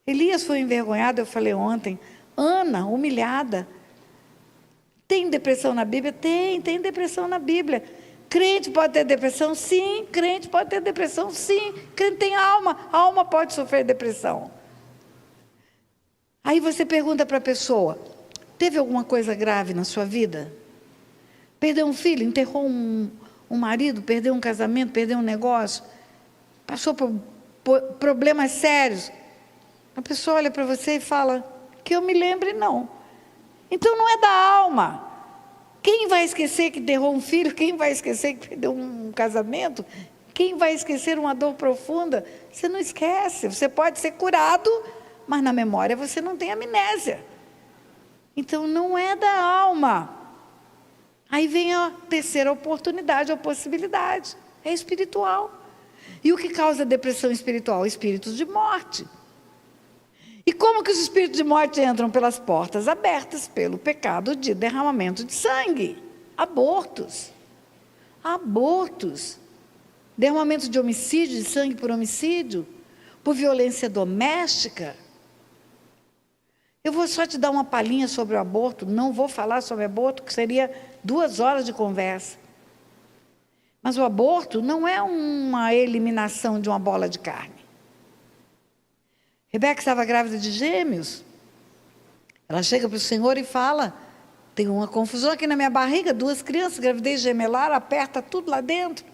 Elias foi envergonhado, eu falei ontem. Ana, humilhada. Tem depressão na Bíblia? Tem depressão na Bíblia. Crente pode ter depressão? Sim. Crente pode ter depressão? Sim. Crente tem alma, a alma pode sofrer depressão. Aí você pergunta para a pessoa: teve alguma coisa grave na sua vida? Perdeu um filho, enterrou um marido, perdeu um casamento, perdeu um negócio, passou por problemas sérios. A pessoa olha para você e fala: que eu me lembre, não. Então não é da alma. Quem vai esquecer que enterrou um filho? Quem vai esquecer que perdeu um casamento? Quem vai esquecer uma dor profunda? Você não esquece. Você pode ser curado, mas na memória você não tem amnésia. Então não é da alma. Aí vem a terceira oportunidade, a possibilidade. É espiritual. E o que causa depressão espiritual? Espíritos de morte. E como que os espíritos de morte entram? Pelas portas abertas, pelo pecado de derramamento de sangue. Abortos. Derramamento de homicídio, de sangue por homicídio, por violência doméstica. Eu vou só te dar uma palhinha sobre o aborto, não vou falar sobre aborto, que seria 2 horas de conversa. Mas o aborto não é uma eliminação de uma bola de carne. Rebeca estava grávida de gêmeos. Ela chega para o Senhor e fala: tem uma confusão aqui na minha barriga, 2 crianças, gravidez gemelar, aperta tudo lá dentro.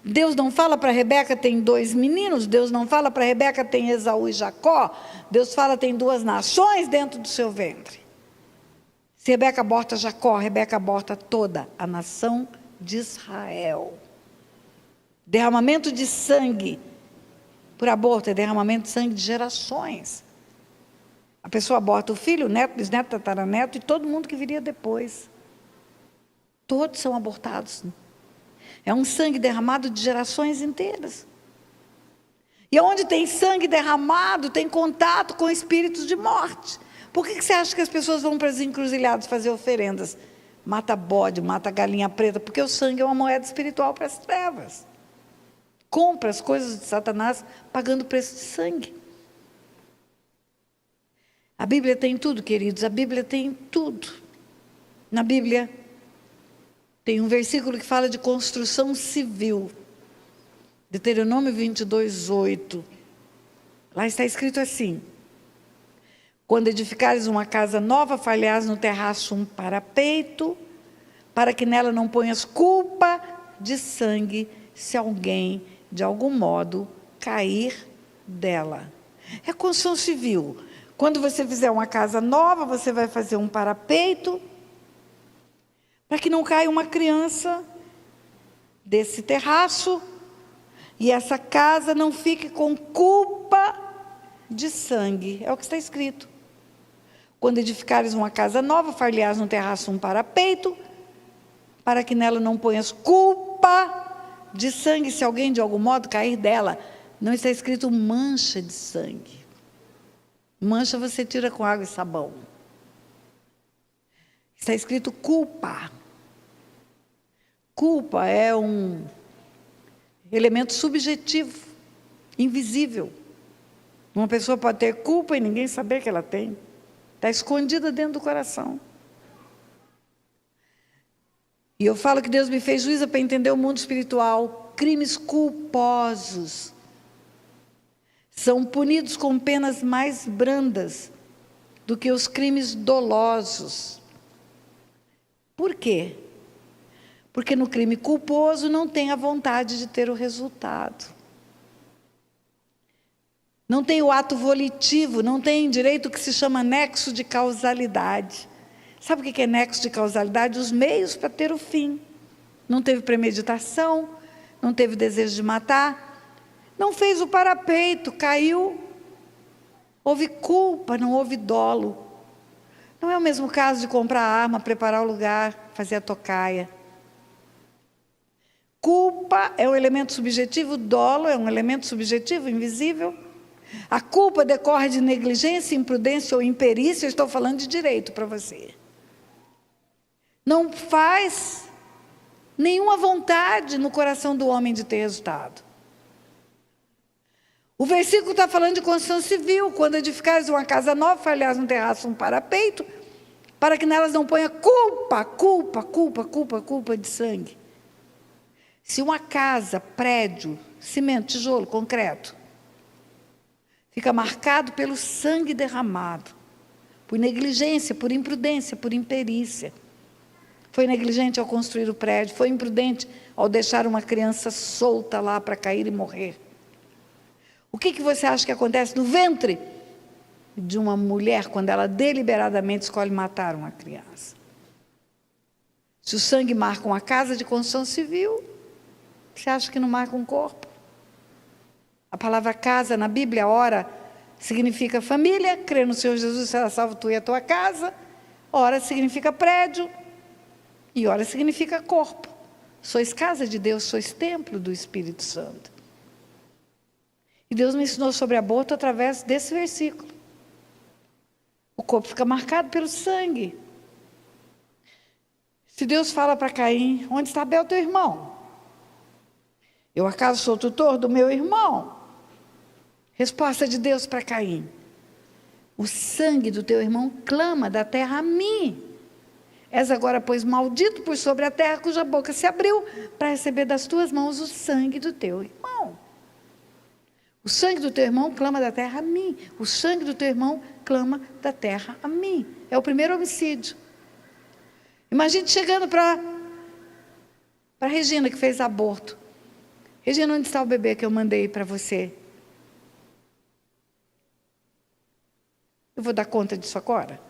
Deus não fala para Rebeca tem 2 meninos, Deus não fala para Rebeca tem Esaú e Jacó, Deus fala tem 2 nações dentro do seu ventre. Se Rebeca aborta Jacó, Rebeca aborta toda a nação de Israel. Derramamento de sangue por aborto é derramamento de sangue de gerações. A pessoa aborta o filho, o neto, bisneto, tataraneto e todo mundo que viria depois. Todos são abortados. É um sangue derramado de gerações inteiras. E onde tem sangue derramado, tem contato com espíritos de morte. Por que você acha que as pessoas vão para as encruzilhadas fazer oferendas? Mata bode, mata galinha preta, porque o sangue é uma moeda espiritual para as trevas. Compra as coisas de Satanás pagando o preço de sangue. A Bíblia tem tudo, queridos, a Bíblia tem tudo. Na Bíblia tem um versículo que fala de construção civil. Deuteronômio 22:8. Lá está escrito assim: quando edificares uma casa nova, falharás no terraço um parapeito, para que nela não ponhas culpa de sangue, se alguém, de algum modo, cair dela. É construção civil. Quando você fizer uma casa nova, você vai fazer um parapeito, para que não caia uma criança desse terraço, e essa casa não fique com culpa de sangue. É o que está escrito. Quando edificares uma casa nova, far-lhe-ás no terraço um parapeito, para que nela não ponhas culpa de sangue, se alguém de algum modo cair dela. Não está escrito mancha de sangue. Mancha você tira com água e sabão. Está escrito culpa. Culpa é um elemento subjetivo, invisível. Uma pessoa pode ter culpa e ninguém saber que ela tem. Está escondida dentro do coração. E eu falo que Deus me fez juíza para entender o mundo espiritual. Crimes culposos são punidos com penas mais brandas do que os crimes dolosos. Por quê? Porque no crime culposo não tem a vontade de ter o resultado. Não tem o ato volitivo, não tem direito que se chama nexo de causalidade. Sabe o que é nexo de causalidade? Os meios para ter o fim. Não teve premeditação, não teve desejo de matar, não fez o parapeito, caiu. Houve culpa, não houve dolo. Não é o mesmo caso de comprar a arma, preparar o lugar, fazer a tocaia. Culpa é um elemento subjetivo, dolo é um elemento subjetivo, invisível. A culpa decorre de negligência, imprudência ou imperícia. Eu estou falando de direito para você. Não faz nenhuma vontade no coração do homem de ter resultado. O versículo está falando de construção civil. Quando edificares uma casa nova, far-lhe-ás no terraço um parapeito, para que nelas não ponha culpa de sangue. Se uma casa, prédio, cimento, tijolo, concreto, fica marcado pelo sangue derramado, por negligência, por imprudência, por imperícia. Foi negligente ao construir o prédio, foi imprudente ao deixar uma criança solta lá para cair e morrer. O que você acha que acontece no ventre de uma mulher quando ela deliberadamente escolhe matar uma criança? Se o sangue marca uma casa de construção civil, você acha que não marca um corpo? A palavra casa na Bíblia, ora, significa família, crer no Senhor Jesus será salvo tu e a tua casa. Ora significa prédio e ora significa corpo. Sois casa de Deus, sois templo do Espírito Santo. E Deus me ensinou sobre aborto através desse versículo. O corpo fica marcado pelo sangue. Se Deus fala para Caim: onde está Abel, teu irmão? Eu acaso sou tutor do meu irmão? Resposta de Deus para Caim: o sangue do teu irmão clama da terra a mim. És agora, pois, maldito por sobre a terra, cuja boca se abriu para receber das tuas mãos o sangue do teu irmão. O sangue do teu irmão clama da terra a mim. O sangue do teu irmão clama da terra a mim. É o primeiro homicídio. Imagine chegando para Regina, que fez aborto. Regina, onde está o bebê que eu mandei para você? Eu vou dar conta disso agora?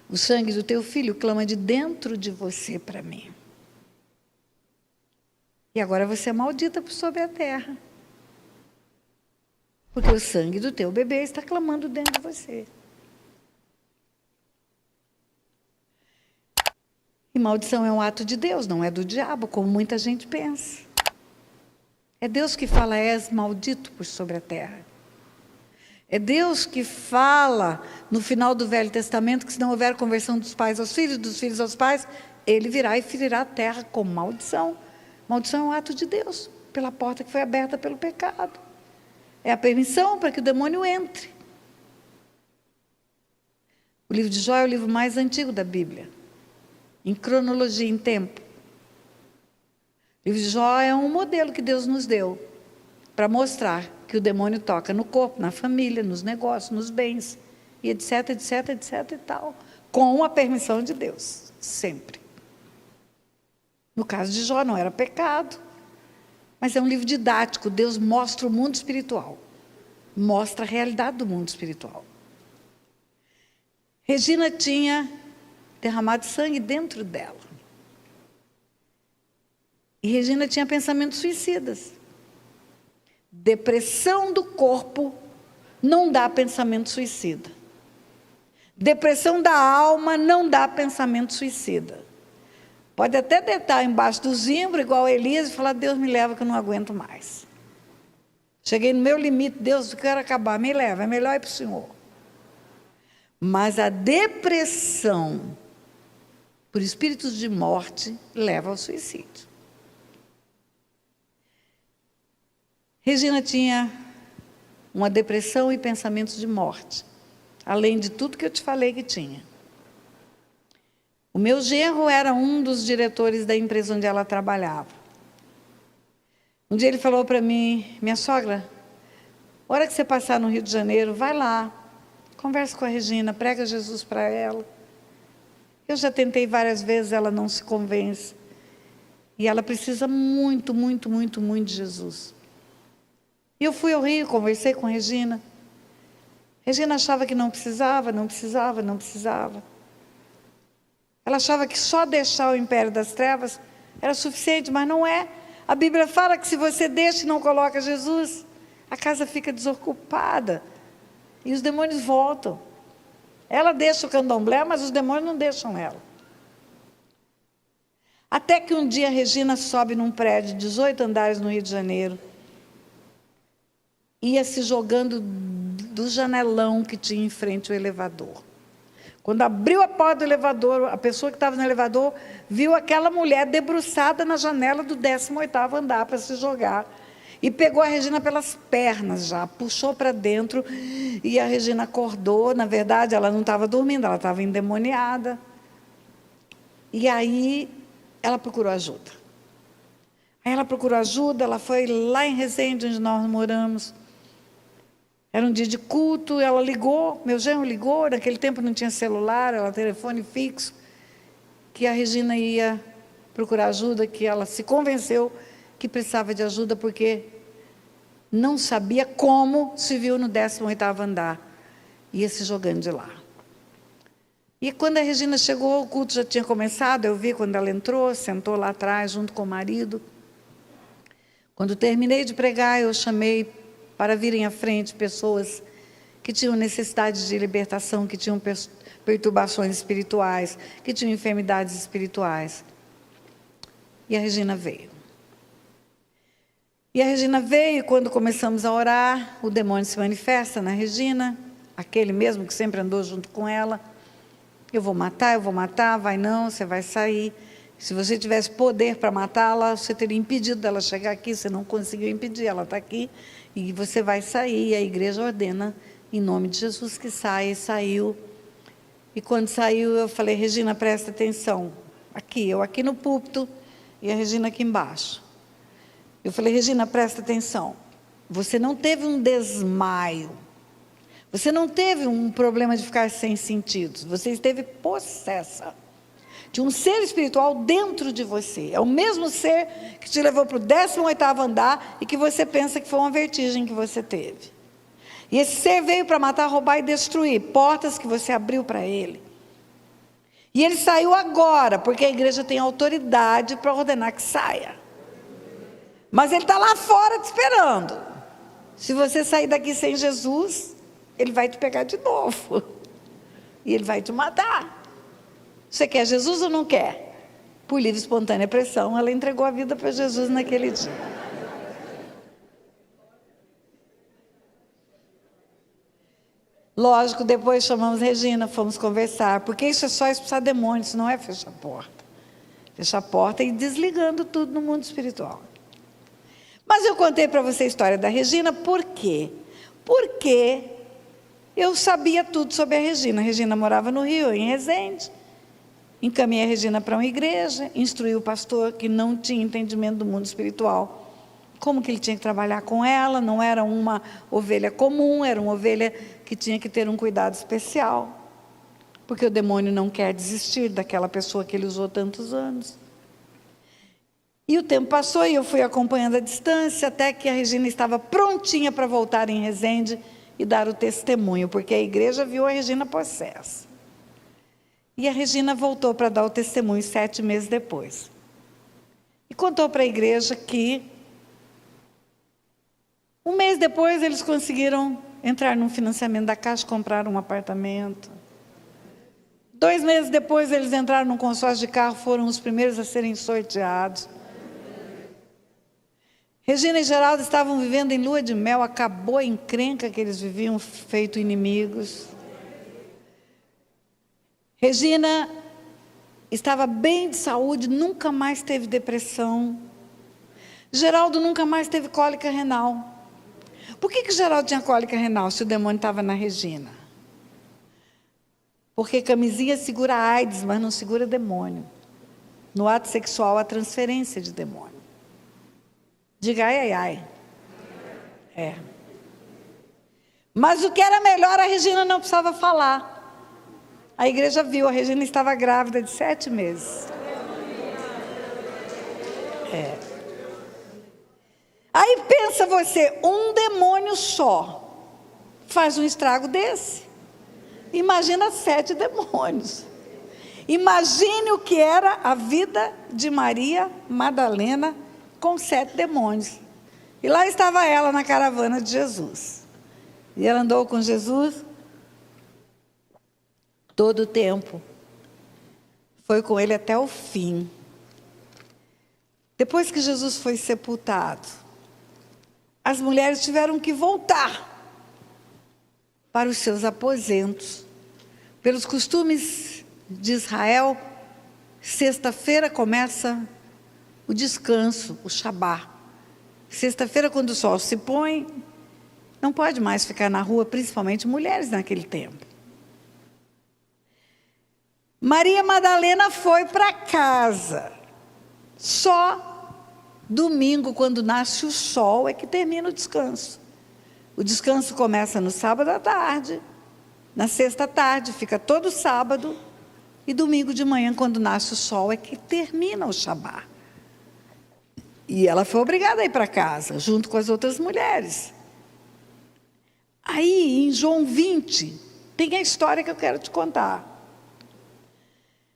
O sangue do teu filho clama de dentro de você para mim. E agora você é maldita por sobre a terra. Porque o sangue do teu bebê está clamando dentro de você. E maldição é um ato de Deus, não é do diabo, como muita gente pensa. É Deus que fala, és maldito por sobre a terra. É Deus que fala no final do Velho Testamento que se não houver conversão dos pais aos filhos, dos filhos aos pais, ele virá e ferirá a terra com maldição. Maldição é um ato de Deus, pela porta que foi aberta pelo pecado. É a permissão para que o demônio entre. O livro de Jó é o livro mais antigo da Bíblia, em cronologia, em tempo. O livro de Jó é um modelo que Deus nos deu para mostrar que o demônio toca no corpo, na família, nos negócios, nos bens, e etc, etc, etc e tal, com a permissão de Deus, sempre. No caso de Jó não era pecado, mas é um livro didático. Deus mostra o mundo espiritual, mostra a realidade do mundo espiritual. Regina tinha derramado sangue dentro dela. E Regina tinha pensamentos suicidas. Depressão do corpo não dá pensamento suicida. Depressão da alma não dá pensamento suicida. Pode até deitar embaixo do zimbro, igual a Elias, e falar, Deus me leva que eu não aguento mais. Cheguei no meu limite, Deus, eu quero acabar, me leva, é melhor ir para o Senhor. Mas a depressão por espíritos de morte leva ao suicídio. Regina tinha uma depressão e pensamentos de morte, além de tudo que eu te falei que tinha. O meu genro era um dos diretores da empresa onde ela trabalhava. Um dia ele falou para mim, minha sogra, a hora que você passar no Rio de Janeiro, vai lá, conversa com a Regina, prega Jesus para ela. Eu já tentei várias vezes, ela não se convence. E ela precisa muito, muito, muito, muito de Jesus. E eu fui ao Rio, conversei com a Regina. Regina achava que não precisava, não precisava, não precisava. Ela achava que só deixar o império das trevas era suficiente, mas não é. A Bíblia fala que se você deixa e não coloca Jesus, a casa fica desocupada e os demônios voltam. Ela deixa o candomblé, mas os demônios não deixam ela. Até que um dia a Regina sobe num prédio de 18 andares no Rio de Janeiro, ia se jogando do janelão que tinha em frente ao elevador. Quando abriu a porta do elevador, a pessoa que estava no elevador viu aquela mulher debruçada na janela do 18º andar para se jogar. E pegou a Regina pelas pernas já, puxou para dentro e a Regina acordou. Na verdade, ela não estava dormindo, ela estava endemoniada. E aí ela procurou ajuda. Aí ela procurou ajuda, ela foi lá em Resende, onde nós moramos. Era um dia de culto, ela ligou, meu genro ligou, naquele tempo não tinha celular, era telefone fixo, que a Regina ia procurar ajuda, que ela se convenceu que precisava de ajuda, porque não sabia como se viu no 18º andar, ia se jogando de lá. E quando a Regina chegou, o culto já tinha começado, eu vi quando ela entrou, sentou lá atrás, junto com o marido. Quando terminei de pregar, eu chamei para virem à frente pessoas que tinham necessidade de libertação, que tinham perturbações espirituais, que tinham enfermidades espirituais. E a Regina veio. E a Regina veio, e quando começamos a orar, o demônio se manifesta na Regina, aquele mesmo que sempre andou junto com ela. Eu vou matar, vai não, você vai sair. Se você tivesse poder para matá-la, você teria impedido dela chegar aqui, você não conseguiu impedir, ela está aqui, e você vai sair, e a igreja ordena, em nome de Jesus, que saia, e saiu. E quando saiu, eu falei, Regina, presta atenção. Eu aqui no púlpito e a Regina aqui embaixo. Eu falei, Regina, presta atenção. Você não teve um desmaio. Você não teve um problema de ficar sem sentidos. Você esteve possessa de um ser espiritual dentro de você. É o mesmo ser que te levou para o 18º andar e que você pensa que foi uma vertigem que você teve. E esse ser veio para matar, roubar e destruir portas que você abriu para ele. E ele saiu agora, porque a igreja tem autoridade para ordenar que saia. Mas ele está lá fora te esperando. Se você sair daqui sem Jesus, ele vai te pegar de novo. E ele vai te matar. Você quer Jesus ou não quer? Por livre e espontânea pressão, ela entregou a vida para Jesus naquele dia. Lógico, depois chamamos Regina, fomos conversar, porque isso é só expulsar demônios, isso não é fechar a porta. Fechar a porta e ir desligando tudo no mundo espiritual. Mas eu contei para você a história da Regina, por quê? Porque eu sabia tudo sobre a Regina. A Regina morava no Rio, em Resende. Encaminhei a Regina para uma igreja, instruí o pastor que não tinha entendimento do mundo espiritual. Como que ele tinha que trabalhar com ela, não era uma ovelha comum, era uma ovelha que tinha que ter um cuidado especial. Porque o demônio não quer desistir daquela pessoa que ele usou tantos anos. E o tempo passou e eu fui acompanhando a distância, até que a Regina estava prontinha para voltar em Resende e dar o testemunho, porque a igreja viu a Regina possessa. E a Regina voltou para dar o testemunho 7 meses depois. E contou para a igreja que, um mês depois, eles conseguiram entrar num financiamento da Caixa, compraram um apartamento. 2 meses depois, eles entraram num consórcio de carro, foram os primeiros a serem sorteados. Regina e Geraldo estavam vivendo em lua de mel, acabou a encrenca que eles viviam, feito inimigos. Regina estava bem de saúde, nunca mais teve depressão. Geraldo nunca mais teve cólica renal. Por que Geraldo tinha cólica renal se o demônio estava na Regina? Porque camisinha segura AIDS, mas não segura demônio. No ato sexual, a transferência de demônio. Diga ai, ai, ai. É. Mas o que era melhor, a Regina não precisava falar. A igreja viu, a Regina estava grávida de 7 meses. Aí pensa você, um demônio só faz um estrago desse. Imagina 7 demônios. Imagine o que era a vida de Maria Madalena com 7 demônios. E lá estava ela na caravana de Jesus. E ela andou com Jesus todo o tempo. Foi com ele até o fim. Depois que Jesus foi sepultado, as mulheres tiveram que voltar para os seus aposentos. Pelos costumes de Israel, sexta-feira começa o descanso, o Shabá. Sexta-feira, quando o sol se põe, não pode mais ficar na rua, principalmente mulheres naquele tempo. Maria Madalena foi para casa. Só domingo, quando nasce o sol, é que termina o descanso. O descanso começa no sábado à tarde, na sexta à tarde, fica todo sábado, e domingo de manhã, quando nasce o sol, é que termina o Shabá. E ela foi obrigada a ir para casa, junto com as outras mulheres. Aí, em João 20, tem a história que eu quero te contar.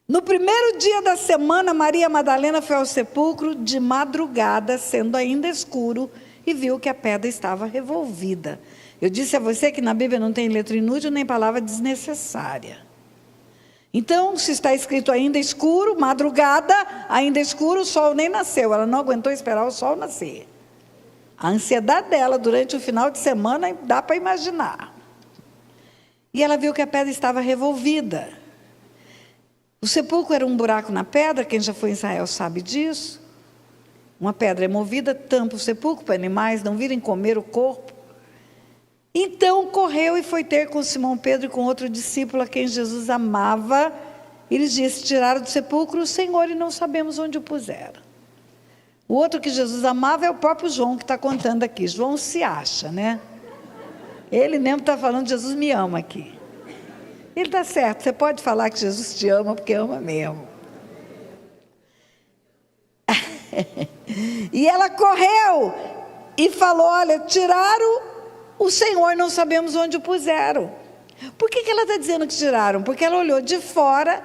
No primeiro dia da semana, Maria Madalena foi ao sepulcro de madrugada, sendo ainda escuro, e viu que a pedra estava revolvida. Eu disse a você que na Bíblia não tem letra inútil nem palavra desnecessária. Então, se está escrito ainda escuro, madrugada, ainda escuro, o sol nem nasceu. Ela não aguentou esperar o sol nascer. A ansiedade dela durante o final de semana dá para imaginar. E ela viu que a pedra estava revolvida. O sepulcro era um buraco na pedra, quem já foi em Israel sabe disso. Uma pedra é movida, tampa o sepulcro para animais não virem comer o corpo. Então correu e foi ter com Simão Pedro e com outro discípulo a quem Jesus amava. E lhes disse: tiraram do sepulcro o Senhor e não sabemos onde o puseram. O outro que Jesus amava é o próprio João que está contando aqui. João se acha, né? Ele mesmo está falando: Jesus me ama aqui. Ele está certo, você pode falar que Jesus te ama porque ama mesmo. E ela correu e falou: olha, tiraram o Senhor, não sabemos onde o puseram. Por que ela está dizendo que tiraram? Porque ela olhou de fora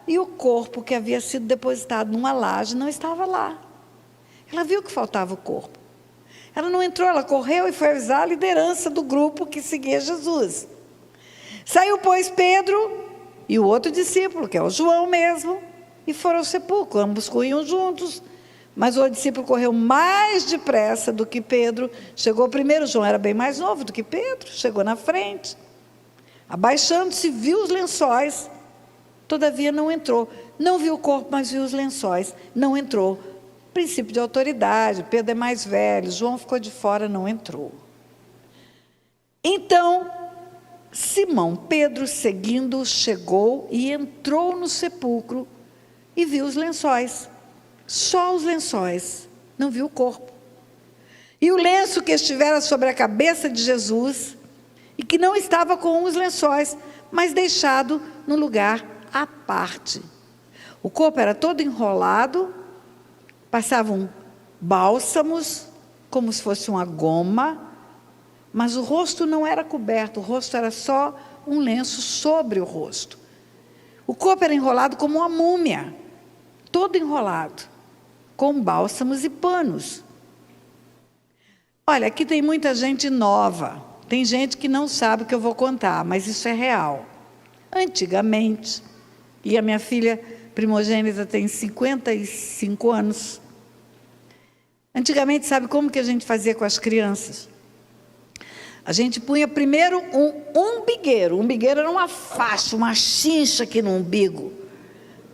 e o corpo que havia sido depositado numa laje não estava lá. Ela viu que faltava o corpo. Ela não entrou, ela correu e foi avisar a liderança do grupo que seguia Jesus. Saiu, pois, Pedro e o outro discípulo, que é o João mesmo, e foram ao sepulcro. Ambos corriam juntos, mas o discípulo correu mais depressa do que Pedro. Chegou primeiro. João era bem mais novo do que Pedro, chegou na frente. Abaixando-se, viu os lençóis, todavia não entrou. Não viu o corpo, mas viu os lençóis, não entrou. Princípio de autoridade, Pedro é mais velho, João ficou de fora, não entrou. Então, Simão Pedro, seguindo, chegou e entrou no sepulcro e viu os lençóis. Só os lençóis, não viu o corpo. E o lenço que estivera sobre a cabeça de Jesus, e que não estava com os lençóis, mas deixado no lugar à parte. O corpo era todo enrolado, passavam bálsamos, como se fosse uma goma, mas o rosto não era coberto, o rosto era só um lenço sobre o rosto. O corpo era enrolado como uma múmia, todo enrolado, com bálsamos e panos. Olha, aqui tem muita gente nova, tem gente que não sabe o que eu vou contar, mas isso é real. Antigamente, e a minha filha primogênita tem 55 anos, antigamente, sabe como que a gente fazia com as crianças? A gente punha primeiro um umbigueiro. O umbigueiro era uma faixa, uma chincha aqui no umbigo.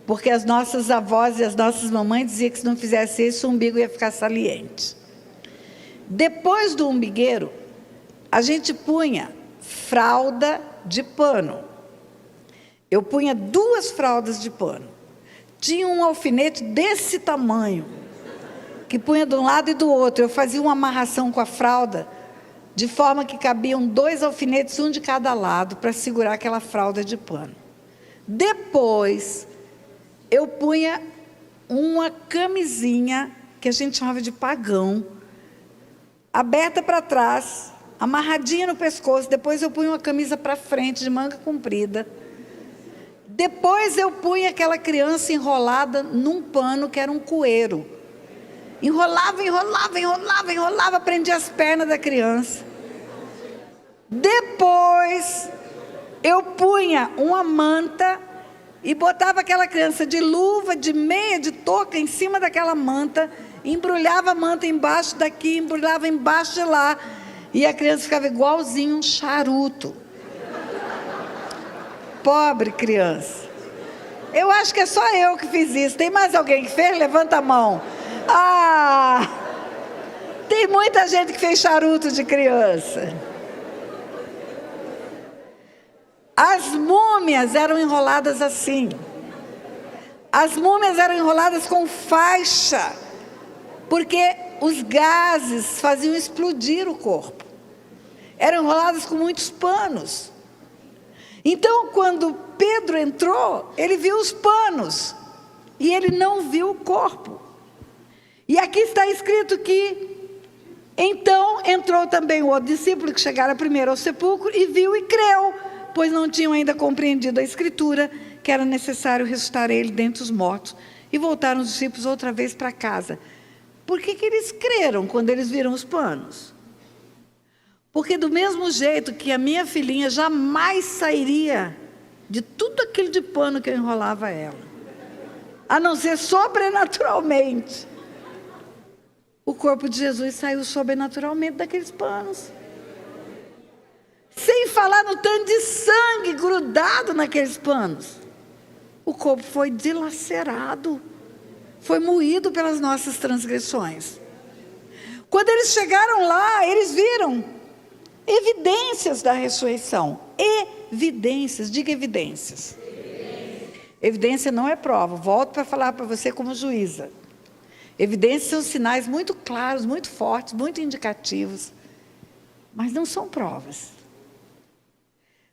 Porque as nossas avós e as nossas mamães diziam que se não fizesse isso, o umbigo ia ficar saliente. Depois do umbigueiro, a gente punha fralda de pano. Eu punha 2 fraldas de pano. Tinha um alfinete desse tamanho, que punha de um lado e do outro. Eu fazia uma amarração com a fralda, de forma que cabiam 2 alfinetes, um de cada lado, para segurar aquela fralda de pano. Depois, eu punha uma camisinha, que a gente chamava de pagão, aberta para trás, amarradinha no pescoço. Depois eu punha uma camisa para frente, de manga comprida. Depois eu punha aquela criança enrolada num pano que era um cueiro. Enrolava, enrolava, enrolava, enrolava, prendia as pernas da criança. Depois, eu punha uma manta e botava aquela criança de luva, de meia, de touca em cima daquela manta, embrulhava a manta embaixo daqui, embrulhava embaixo de lá, e a criança ficava igualzinho um charuto. Pobre criança. Eu acho que é só eu que fiz isso. Tem mais alguém que fez? Levanta a mão. Ah! Tem muita gente que fez charuto de criança. As múmias eram enroladas assim. As múmias eram enroladas com faixa, porque os gases faziam explodir o corpo. Eram enroladas com muitos panos. Então, quando Pedro entrou, ele viu os panos, e ele não viu o corpo. E aqui está escrito que, então, entrou também o outro discípulo, que chegara primeiro ao sepulcro, e viu e creu, pois não tinham ainda compreendido a Escritura, que era necessário ressuscitar ele dentre os mortos. E voltaram os discípulos outra vez para casa. Por que eles creram quando eles viram os panos? Porque do mesmo jeito que a minha filhinha jamais sairia de tudo aquilo de pano que eu enrolava ela, a não ser sobrenaturalmente, o corpo de Jesus saiu sobrenaturalmente daqueles panos. Sem falar no tanto de sangue grudado naqueles panos. O corpo foi dilacerado, foi moído pelas nossas transgressões. Quando eles chegaram lá, eles viram. evidências da ressurreição. Evidências, diga evidências. Evidência não é prova. Volto para falar para você como juíza. Evidências são sinais muito claros, muito fortes, muito indicativos, mas não são provas.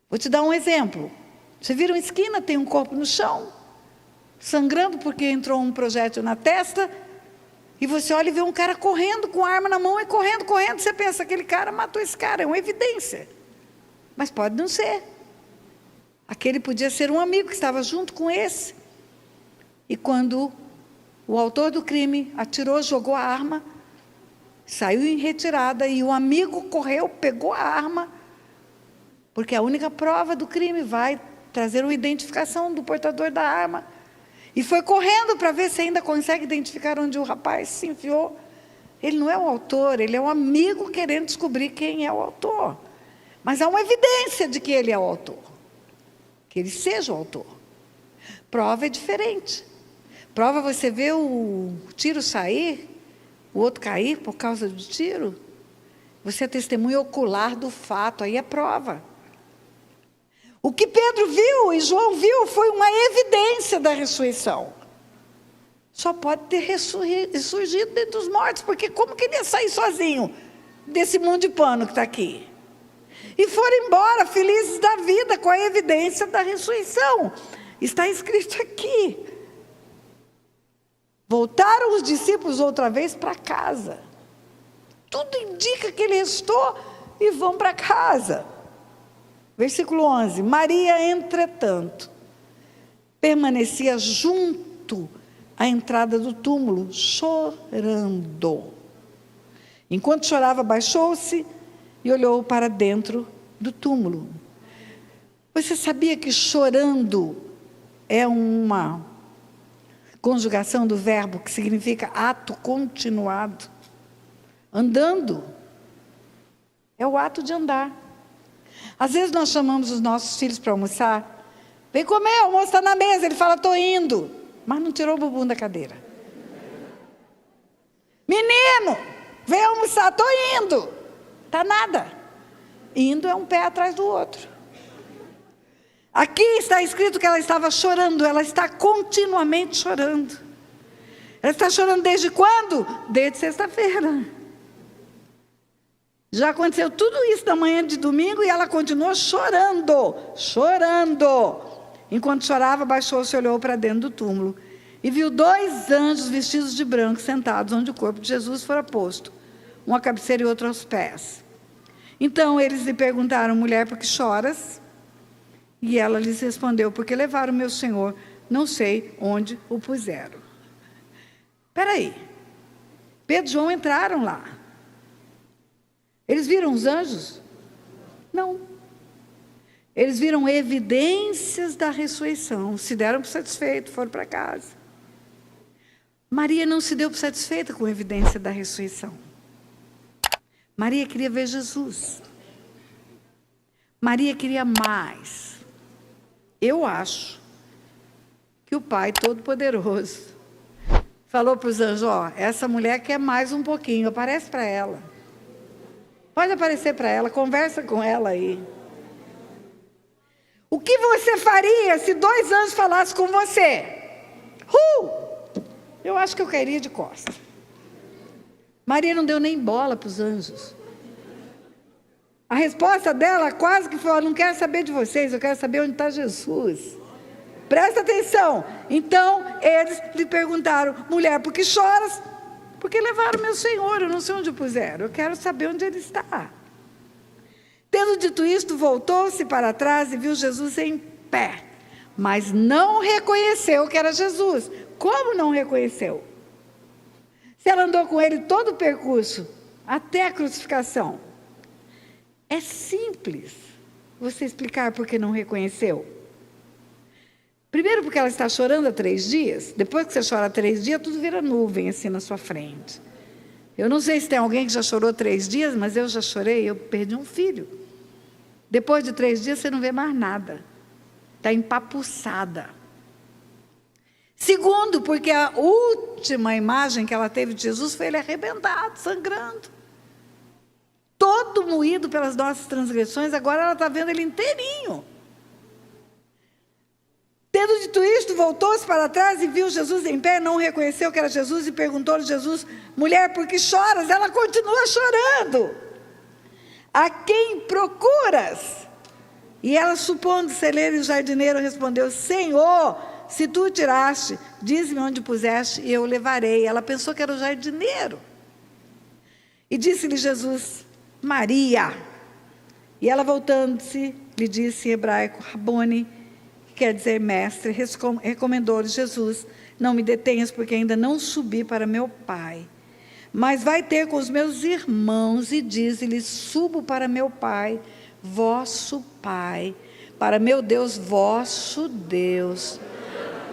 Vou te dar um exemplo. Você vira uma esquina, tem um corpo no chão, sangrando porque entrou um projétil na testa, e você olha e vê um cara correndo com a arma na mão e correndo, você pensa, aquele cara matou esse cara, é uma evidência. Mas pode não ser. Aquele podia ser um amigo que estava junto com esse. E quando o autor do crime atirou, jogou a arma, saiu em retirada e o amigo correu, pegou a arma, porque a única prova do crime vai trazer uma identificação do portador da arma. E foi correndo para ver se ainda consegue identificar onde o rapaz se enfiou. Ele não é o autor, ele é um amigo querendo descobrir quem é o autor. Mas há uma evidência de que ele é o autor. Que ele seja o autor. Prova é diferente. Prova você vê o tiro sair, o outro cair por causa do tiro. Você é testemunha ocular do fato, aí é prova. O que Pedro viu e João viu foi uma evidência da ressurreição. Só pode ter ressurgido dentre os mortos, porque como que ele ia sair sozinho desse mundo de pano que está aqui? E foram embora felizes da vida com a evidência da ressurreição. Está escrito aqui. Voltaram os discípulos outra vez para casa. Tudo indica que ele restou e vão para casa. Versículo 11. Maria, entretanto, permanecia junto à entrada do túmulo, chorando. Enquanto chorava, baixou-se e olhou para dentro do túmulo. Você sabia que chorando é uma conjugação do verbo que significa ato continuado? Andando. É o ato de andar. Às vezes nós chamamos os nossos filhos para almoçar. Vem comer, o almoço está na mesa. Ele fala, estou indo. Mas não tirou o bumbum da cadeira. Menino, vem almoçar, estou indo. Está nada. Indo é um pé atrás do outro. Aqui está escrito que ela estava chorando. Ela está continuamente chorando. Ela está chorando desde quando? Desde sexta-feira. Já aconteceu tudo isso na manhã de domingo e ela continuou chorando. Enquanto chorava, baixou-se e olhou para dentro do túmulo. E viu 2 anjos vestidos de branco sentados onde o corpo de Jesus fora posto. Um à cabeceira e outro aos pés. Então eles lhe perguntaram, mulher, por que choras? E ela lhes respondeu, porque levaram meu Senhor, não sei onde o puseram. Espera aí. Pedro e João entraram lá. Eles viram os anjos? Não. Eles viram evidências da ressurreição, se deram por satisfeitos, foram para casa. Maria não se deu por satisfeita com a evidência da ressurreição. Maria queria ver Jesus. Maria queria mais. Eu acho que o Pai Todo-Poderoso falou para os anjos, essa mulher quer mais um pouquinho, aparece para ela. Pode aparecer para ela, conversa com ela aí. O que você faria se 2 anjos falassem com você? Eu acho que eu cairia de costas. Maria não deu nem bola para os anjos. A resposta dela quase que foi, não quero saber de vocês, eu quero saber onde está Jesus. Presta atenção. Então, eles lhe perguntaram, mulher, por que choras? Porque levaram meu Senhor, eu não sei onde o puseram, eu quero saber onde ele está. Tendo dito isto, voltou-se para trás e viu Jesus em pé, mas não reconheceu que era Jesus. Como não reconheceu? Se ela andou com ele todo o percurso, até a crucificação. É simples você explicar por que não reconheceu. Primeiro porque ela está chorando há 3 dias. Depois que você chora 3 dias, tudo vira nuvem assim na sua frente. Eu não sei se tem alguém que já chorou 3 dias, mas eu já chorei, eu perdi um filho. Depois de 3 dias você não vê mais nada. Está empapuçada. Segundo, porque a última imagem que ela teve de Jesus foi ele arrebentado, sangrando. todo moído pelas nossas transgressões, agora ela está vendo ele inteirinho. Tendo dito isto, voltou-se para trás e viu Jesus em pé, não reconheceu que era Jesus e perguntou-lhe Jesus: mulher, por que choras? Ela continua chorando. A quem procuras? E ela, supondo ser ele o jardineiro, respondeu: Senhor, se tu o tiraste, diz-me onde puseste e eu o levarei. Ela pensou que era o jardineiro. E disse-lhe Jesus: Maria. E ela, voltando-se, lhe disse em hebraico: Rabone, que quer dizer mestre. Recomendou-lhe Jesus: não me detenhas, porque ainda não subi para meu Pai. Mas vai ter com os meus irmãos e diz-lhes: subo para meu Pai, vosso Pai, para meu Deus, vosso Deus.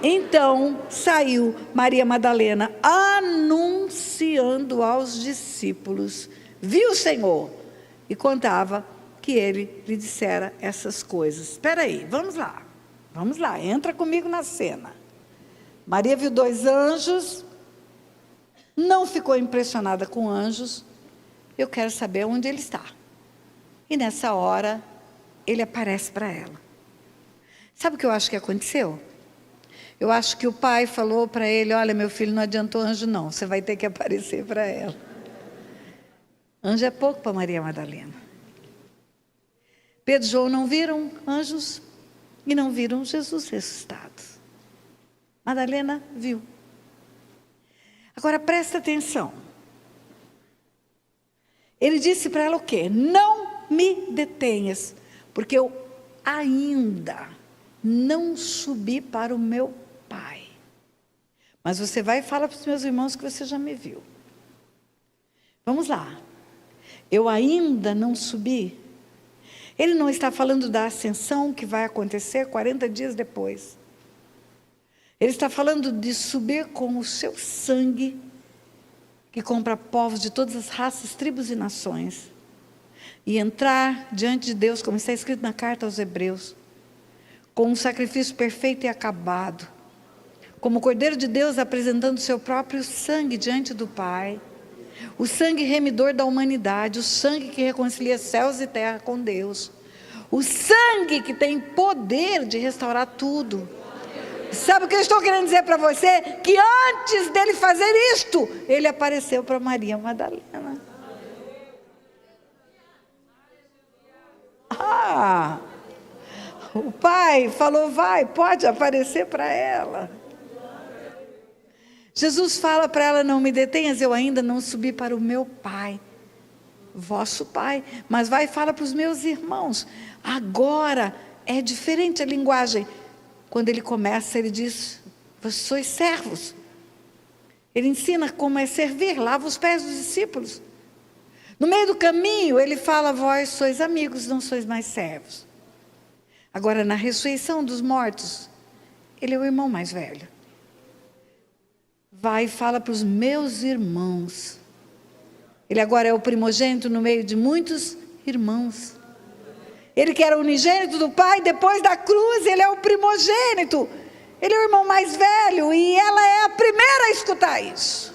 Então saiu Maria Madalena, anunciando aos discípulos: viu o Senhor, e contava que ele lhe dissera essas coisas. Espera aí, vamos lá, entra comigo na cena. Maria viu 2 anjos, não ficou impressionada com anjos. Eu quero saber onde ele está. E nessa hora, ele aparece para ela. Sabe o que eu acho que aconteceu? Eu acho que o pai falou para ele: olha, meu filho, não adiantou anjo não, você vai ter que aparecer para ela. Anjo é pouco para Maria Madalena. Pedro e João não viram anjos e não viram Jesus ressuscitado. Madalena viu. Agora presta atenção. Ele disse para ela o quê? Não me detenhas, porque eu ainda não subi para o meu Pai. Mas você vai e fala para os meus irmãos que você já me viu. Vamos lá. Eu ainda não subi. Ele não está falando da ascensão que vai acontecer 40 dias depois. Ele está falando de subir com o seu sangue, que compra povos de todas as raças, tribos e nações, e entrar diante de Deus, como está escrito na carta aos Hebreus, com um sacrifício perfeito e acabado, como o Cordeiro de Deus apresentando o seu próprio sangue diante do Pai, o sangue remidor da humanidade, o sangue que reconcilia céus e terra com Deus, o sangue que tem poder de restaurar tudo. Sabe o que eu estou querendo dizer para você? Que antes dele fazer isto, ele apareceu para Maria Madalena. O pai falou: vai, pode aparecer para ela. Jesus fala para ela: não me detenhas, eu ainda não subi para o meu Pai, vosso Pai. Mas vai e fala para os meus irmãos. Agora é diferente a linguagem. Quando ele começa, ele diz: vocês sois servos. Ele ensina como é servir, lava os pés dos discípulos. No meio do caminho, ele fala: vós sois amigos, não sois mais servos. Agora, na ressurreição dos mortos, ele é o irmão mais velho. Vai e fala para os meus irmãos. Ele agora é o primogênito no meio de muitos irmãos. Ele que era o unigênito do Pai, depois da cruz, ele é o primogênito. Ele é o irmão mais velho e ela é a primeira a escutar isso.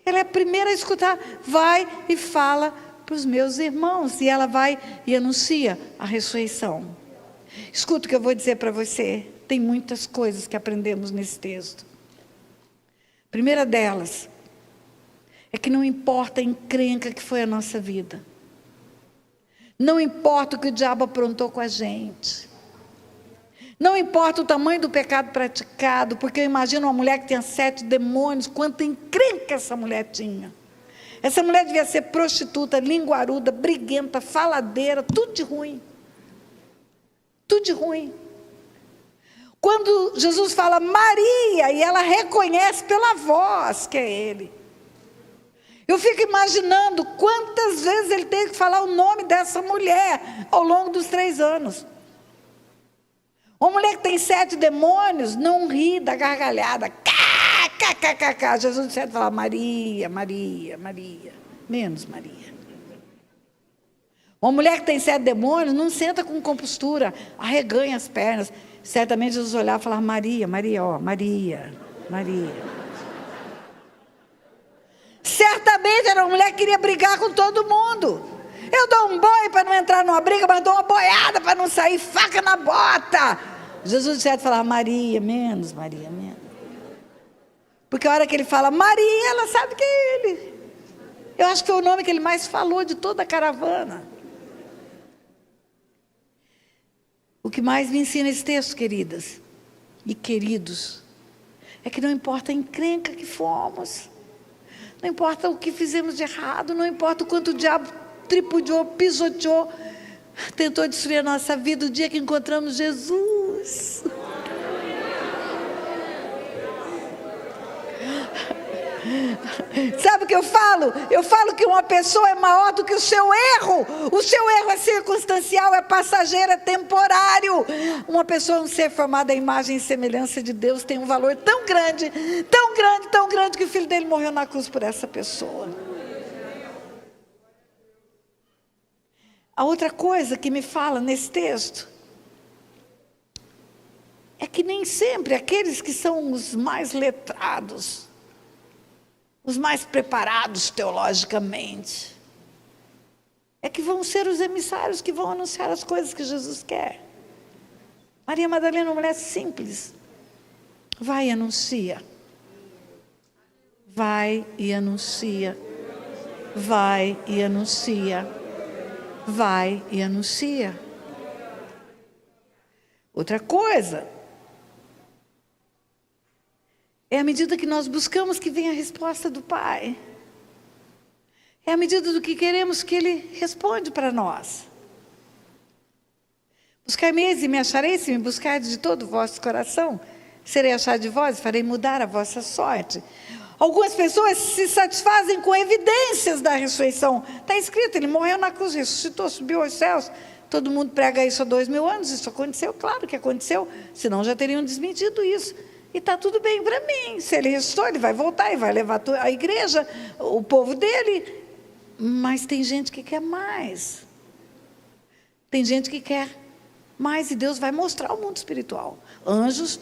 Ela é a primeira a escutar. Vai e fala para os meus irmãos. E ela vai e anuncia a ressurreição. Escuta o que eu vou dizer para você. Tem muitas coisas que aprendemos nesse texto. A primeira delas é que não importa a encrenca que foi a nossa vida. Não importa o que o diabo aprontou com a gente. Não importa o tamanho do pecado praticado, porque eu imagino uma mulher que tinha 7 demônios, quanta encrenca essa mulher tinha. Essa mulher devia ser prostituta, linguaruda, briguenta, faladeira, tudo de ruim. Tudo de ruim. Quando Jesus fala Maria, e ela reconhece pela voz que é ele. Eu fico imaginando quantas vezes ele teve que falar o nome dessa mulher ao longo dos 3 anos. Uma mulher que tem 7 demônios não ri da gargalhada. Jesus disse falar Maria, Maria, Maria. Menos Maria. Uma mulher que tem 7 demônios não senta com compostura, arreganha as pernas. Certamente Jesus olhava e falava Maria, Maria, ó, Maria, Maria. Certamente era uma mulher que queria brigar com todo mundo. Eu dou um boi para não entrar numa briga, mas dou uma boiada para não sair faca na bota. Jesus de certo falava, Maria, menos, Maria, menos. Porque a hora que ele fala Maria, ela sabe que é ele. Eu acho que foi o nome que ele mais falou de toda a caravana. O que mais me ensina esse texto, queridas e queridos, é que não importa a encrenca que fomos, não importa o que fizemos de errado, não importa o quanto o diabo tripudiou, pisoteou, tentou destruir a nossa vida, o dia que encontramos Jesus. Sabe o que eu falo? Eu falo que uma pessoa é maior do que o seu erro. O seu erro é circunstancial, é passageiro, é temporário. Uma pessoa, um ser formado à imagem e semelhança de Deus, tem um valor tão grande, tão grande, tão grande, que o filho dele morreu na cruz por essa pessoa. A outra coisa que me fala nesse texto é que nem sempre aqueles que são os mais letrados, os mais preparados teologicamente, é que vão ser os emissários que vão anunciar as coisas que Jesus quer. Maria Madalena, uma mulher simples, vai e anuncia. Vai e anuncia. Vai e anuncia. Vai e anuncia. Outra coisa, é à medida que nós buscamos que venha a resposta do Pai. É à medida do que queremos que Ele responde para nós. Buscai-me e me achareis, se me buscardes de todo o vosso coração. Serei achado de vós e farei mudar a vossa sorte. Algumas pessoas se satisfazem com evidências da ressurreição. Está escrito, Ele morreu na cruz, ressuscitou, subiu aos céus. Todo mundo prega isso há 2000 anos, isso aconteceu, claro que aconteceu, senão já teriam desmentido isso. E está tudo bem para mim, se Ele ressuscitou, Ele vai voltar e vai levar a igreja, o povo dele. Mas tem gente que quer mais. Tem gente que quer mais e Deus vai mostrar o mundo espiritual. Anjos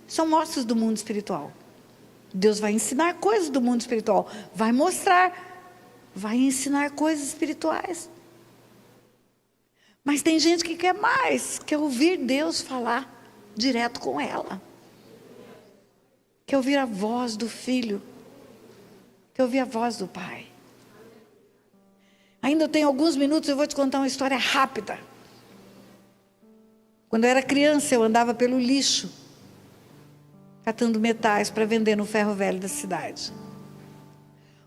são mostras do mundo espiritual. Deus vai ensinar coisas do mundo espiritual, vai mostrar, vai ensinar coisas espirituais. Mas tem gente que quer mais, quer ouvir Deus falar direto com ela. Quer ouvir a voz do Filho, quer ouvir a voz do Pai. Ainda tenho alguns minutos, eu vou te contar uma história rápida. Quando eu era criança, eu andava pelo lixo, catando metais para vender no ferro velho da cidade.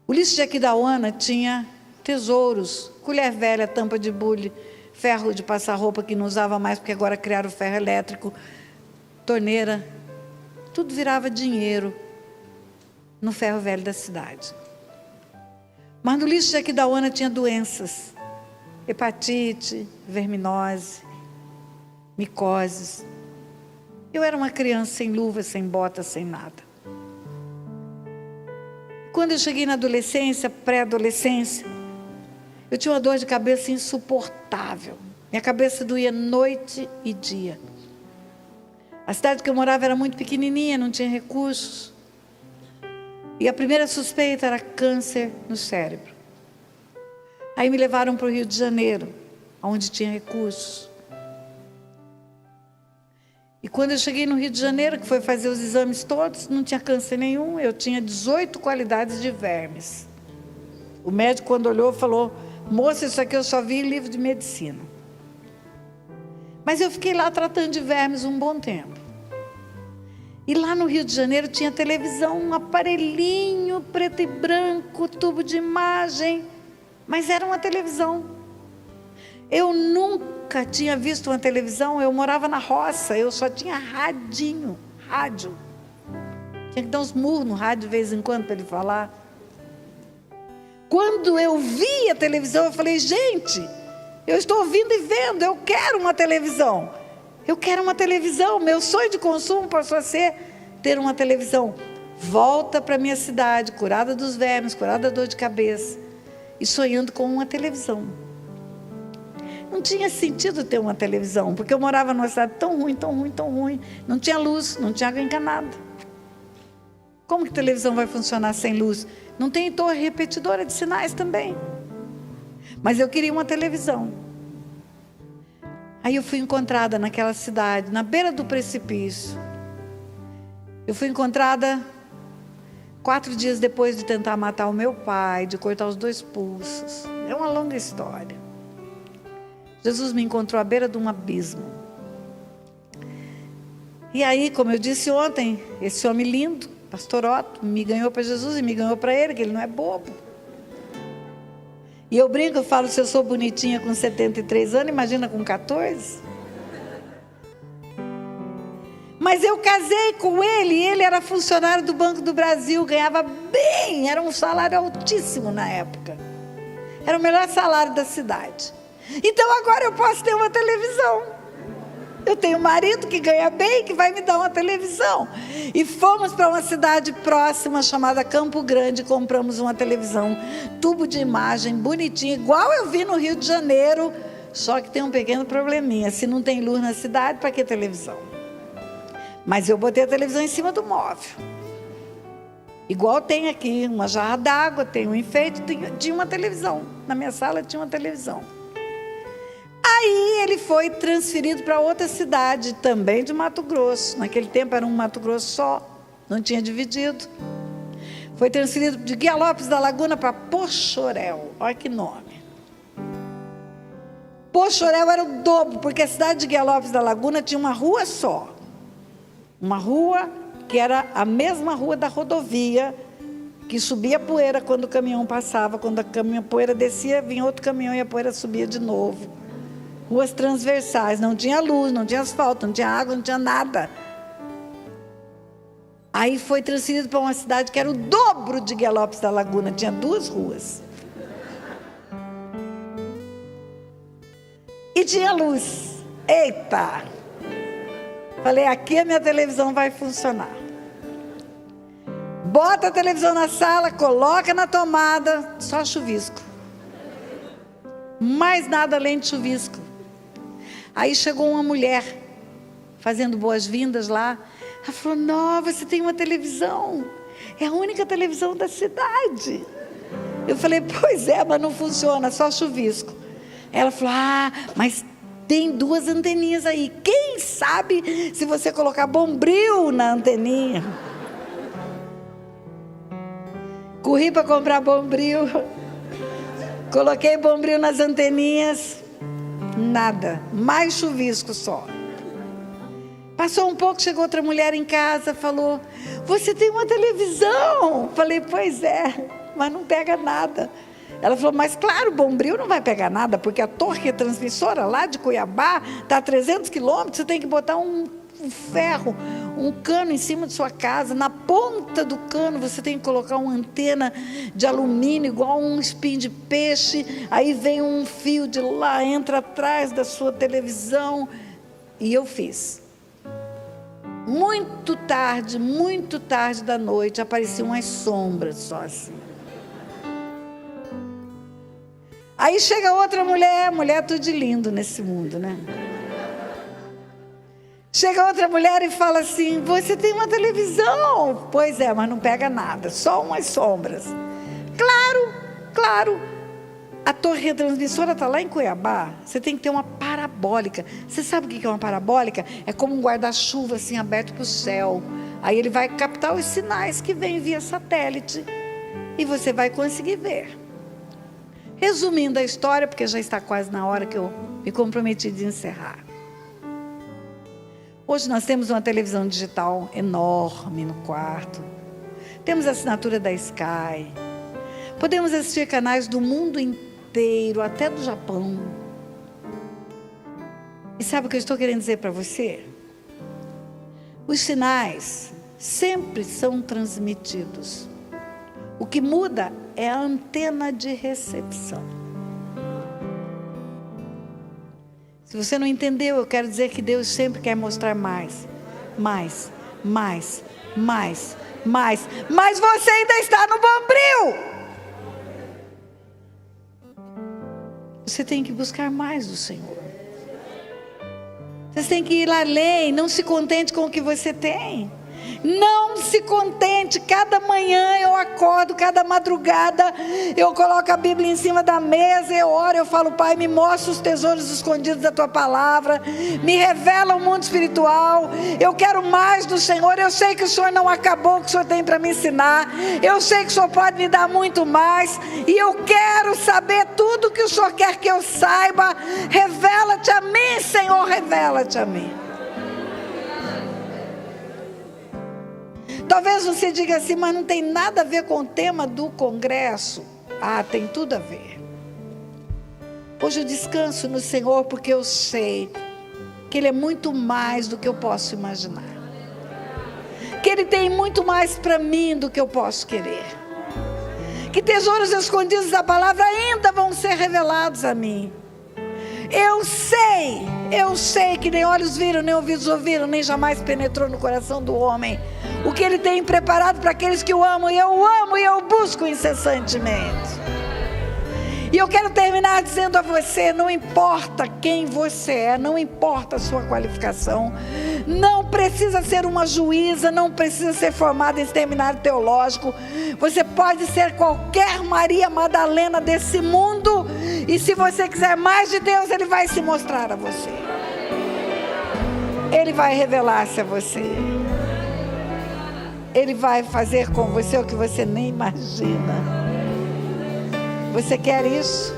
O lixo de Aquidauana tinha tesouros, colher velha, tampa de bule, ferro de passar roupa que não usava mais, porque agora criaram o ferro elétrico, torneira, tudo virava dinheiro no ferro velho da cidade. Mas no lixo de Aquidauana tinha doenças, hepatite, verminose, micoses. Eu era uma criança sem luva, sem bota, sem nada. Quando eu cheguei na adolescência, pré-adolescência, eu tinha uma dor de cabeça insuportável. Minha cabeça doía noite e dia. A cidade que eu morava era muito pequenininha, não tinha recursos. E a primeira suspeita era câncer no cérebro. Aí me levaram para o Rio de Janeiro, onde tinha recursos. E quando eu cheguei no Rio de Janeiro, que foi fazer os exames todos, não tinha câncer nenhum, eu tinha 18 qualidades de vermes. O médico, quando olhou, falou: moça, isso aqui eu só vi em livro de medicina. Mas eu fiquei lá tratando de vermes um bom tempo. E lá no Rio de Janeiro tinha televisão, um aparelhinho preto e branco, tubo de imagem, mas era uma televisão. Eu nunca tinha visto uma televisão, eu morava na roça, eu só tinha rádio. Tinha que dar uns murros no rádio de vez em quando para ele falar. Quando eu vi a televisão, eu falei: gente, eu estou ouvindo e vendo, eu quero uma televisão. Eu quero uma televisão, meu sonho de consumo passou a ser ter uma televisão. Volta para a minha cidade, curada dos vermes, curada da dor de cabeça, e sonhando com uma televisão. Não tinha sentido ter uma televisão, porque eu morava numa cidade tão ruim, tão ruim, tão ruim. Não tinha luz, não tinha água encanada. Como que televisão vai funcionar sem luz? Não tem torre repetidora de sinais também. Mas eu queria uma televisão. Aí eu fui encontrada naquela cidade, na beira do precipício. Eu fui encontrada 4 dias depois de tentar matar o meu pai, de cortar os 2 pulsos. É uma longa história. Jesus me encontrou à beira de um abismo. E aí, como eu disse ontem, esse homem lindo, pastor Otto, me ganhou para Jesus e me ganhou para ele, que ele não é bobo. E eu brinco, eu falo, se eu sou bonitinha com 73 anos, imagina com 14. Mas eu casei com ele, e ele era funcionário do Banco do Brasil, ganhava bem, era um salário altíssimo na época. Era o melhor salário da cidade. Então agora eu posso ter uma televisão. Eu tenho um marido que ganha bem, que vai me dar uma televisão. E fomos para uma cidade próxima chamada Campo Grande, compramos uma televisão, tubo de imagem, bonitinha, igual eu vi no Rio de Janeiro, só que tem um pequeno probleminha, se não tem luz na cidade, para que televisão? Mas eu botei a televisão em cima do móvel. Igual tem aqui, uma jarra d'água, tem um enfeite, tinha uma televisão. Na minha sala tinha uma televisão. Aí ele foi transferido para outra cidade, também de Mato Grosso. Naquele tempo era um Mato Grosso só, não tinha dividido. Foi transferido de Guia Lopes da Laguna para Poxoréu. Olha que nome. Poxoréu era o dobro, porque a cidade de Guia Lopes da Laguna tinha uma rua só. Uma rua que era a mesma rua da rodovia, que subia a poeira quando o caminhão passava. Quando a poeira descia, vinha outro caminhão e a poeira subia de novo. Ruas transversais, não tinha luz, não tinha asfalto, não tinha água, não tinha nada. Aí foi transferido para uma cidade que era o dobro de Guia Lopes da Laguna, tinha 2 ruas. E tinha luz. Eita! Falei, aqui a minha televisão vai funcionar. Bota a televisão na sala, coloca na tomada, só chuvisco. Mais nada além de chuvisco. Aí chegou uma mulher, fazendo boas-vindas lá. Ela falou, não, você tem uma televisão. É a única televisão da cidade. Eu falei, pois é, mas não funciona, só chuvisco. Ela falou, mas tem 2 anteninhas aí. Quem sabe se você colocar bombril na anteninha? Corri para comprar bombril. Coloquei bombril nas anteninhas. Nada, mais chuvisco só. Passou um pouco, chegou outra mulher em casa, falou, você tem uma televisão? Falei, pois é, mas não pega nada. Ela falou, mas claro, bombril não vai pegar nada, porque a torre transmissora lá de Cuiabá está a 300 quilômetros, você tem que botar um ferro, um cano em cima de sua casa, na ponta do cano você tem que colocar uma antena de alumínio, igual um espinho de peixe, aí vem um fio de lá, entra atrás da sua televisão, e eu fiz. Muito tarde da noite, apareciam umas sombras só assim. Aí chega outra mulher tudo de lindo nesse mundo, né? Chega outra mulher e fala assim, você tem uma televisão? Pois é, mas não pega nada, só umas sombras. Claro, a torre transmissora está lá em Cuiabá, você tem que ter uma parabólica. Você sabe o que é uma parabólica? É como um guarda-chuva assim aberto para o céu. Aí ele vai captar os sinais que vêm via satélite e você vai conseguir ver. Resumindo a história, porque já está quase na hora que eu me comprometi de encerrar. Hoje nós temos uma televisão digital enorme no quarto. Temos a assinatura da Sky. Podemos assistir canais do mundo inteiro, até do Japão. E sabe o que eu estou querendo dizer para você? Os sinais sempre são transmitidos. O que muda é a antena de recepção. Se você não entendeu, eu quero dizer que Deus sempre quer mostrar mais. Mas você ainda está no bombril. Você tem que buscar mais do Senhor. Você tem que ir além, não se contente com o que você tem. Não se contente. Cada manhã eu acordo, cada madrugada eu coloco a Bíblia em cima da mesa, eu oro, eu falo: Pai, me mostra os tesouros escondidos da Tua palavra, me revela o mundo espiritual. Eu quero mais do Senhor. Eu sei que o Senhor não acabou o que o Senhor tem para me ensinar. Eu sei que o Senhor pode me dar muito mais, e eu quero saber tudo que o Senhor quer que eu saiba. Revela-te a mim, Senhor, revela-te a mim. Talvez você diga assim: mas não tem nada a ver com o tema do congresso. Ah, tem tudo a ver. Hoje eu descanso no Senhor, porque eu sei que Ele é muito mais do que eu posso imaginar, que Ele tem muito mais para mim do que eu posso querer, que tesouros escondidos da palavra ainda vão ser revelados a mim. Eu sei que nem olhos viram, nem ouvidos ouviram, nem jamais penetrou no coração do homem o que Ele tem preparado para aqueles que o amam. E eu amo e eu busco incessantemente. E eu quero terminar dizendo a você: não importa quem você é, não importa a sua qualificação, não precisa ser uma juíza, não precisa ser formada em seminário teológico. Você pode ser qualquer Maria Madalena desse mundo, e se você quiser mais de Deus, Ele vai se mostrar a você. Ele vai revelar-se a você. Ele vai fazer com você o que você nem imagina. Você quer isso?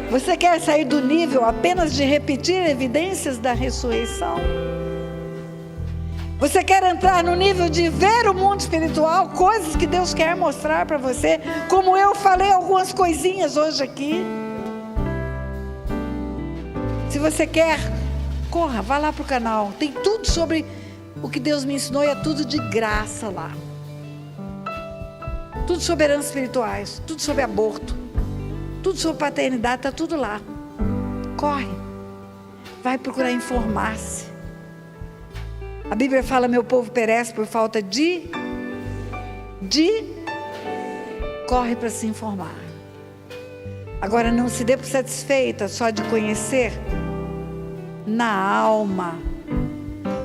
Você quer sair do nível apenas de repetir evidências da ressurreição? Você quer entrar no nível de ver o mundo espiritual, coisas que Deus quer mostrar para você, como eu falei algumas coisinhas hoje aqui? Se você quer, corra, vá lá para o canal. Tem tudo sobre o que Deus me ensinou, e é tudo de graça lá. Tudo sobre heranças espirituais, tudo sobre aborto, tudo sobre paternidade, está tudo lá. Corre, vai procurar informar-se. A Bíblia fala: meu povo perece por falta de corre para se informar. Agora, não se dê por satisfeita só de conhecer na alma.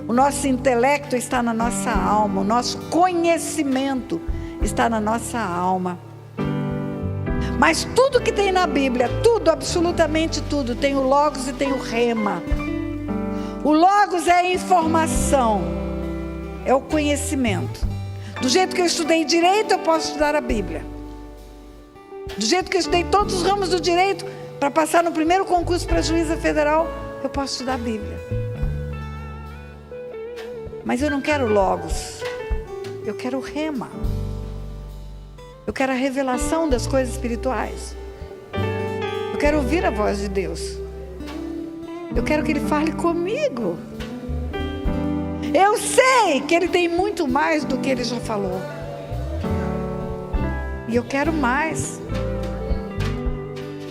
O nosso intelecto está na nossa alma, o nosso conhecimento está na nossa alma. Mas tudo que tem na Bíblia, tudo, absolutamente tudo, tem o Logos e tem o Rema. O Logos é a informação, é o conhecimento. Do jeito que eu estudei direito, eu posso estudar a Bíblia. Do jeito que eu estudei todos os ramos do direito, para passar no primeiro concurso para juíza federal, eu posso estudar a Bíblia. Mas eu não quero Logos, eu quero o Rema. Eu quero a revelação das coisas espirituais. Eu quero ouvir a voz de Deus. Eu quero que Ele fale comigo. Eu sei que Ele tem muito mais do que Ele já falou. E eu quero mais.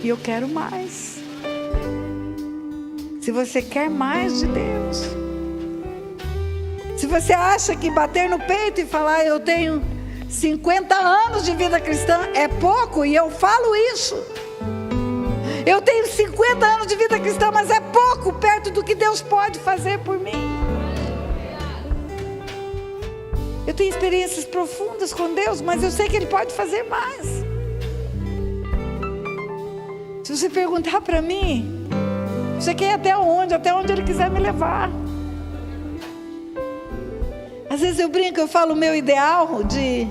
E eu quero mais. Se você quer mais de Deus, se você acha que bater no peito e falar: eu tenho 50 anos de vida cristã é pouco, e eu falo isso. Eu tenho 50 anos de vida cristã, mas é pouco perto do que Deus pode fazer por mim. Eu tenho experiências profundas com Deus, mas eu sei que Ele pode fazer mais. Se você perguntar para mim, você quer ir até onde Ele quiser me levar. Às vezes eu brinco, eu falo: o meu ideal de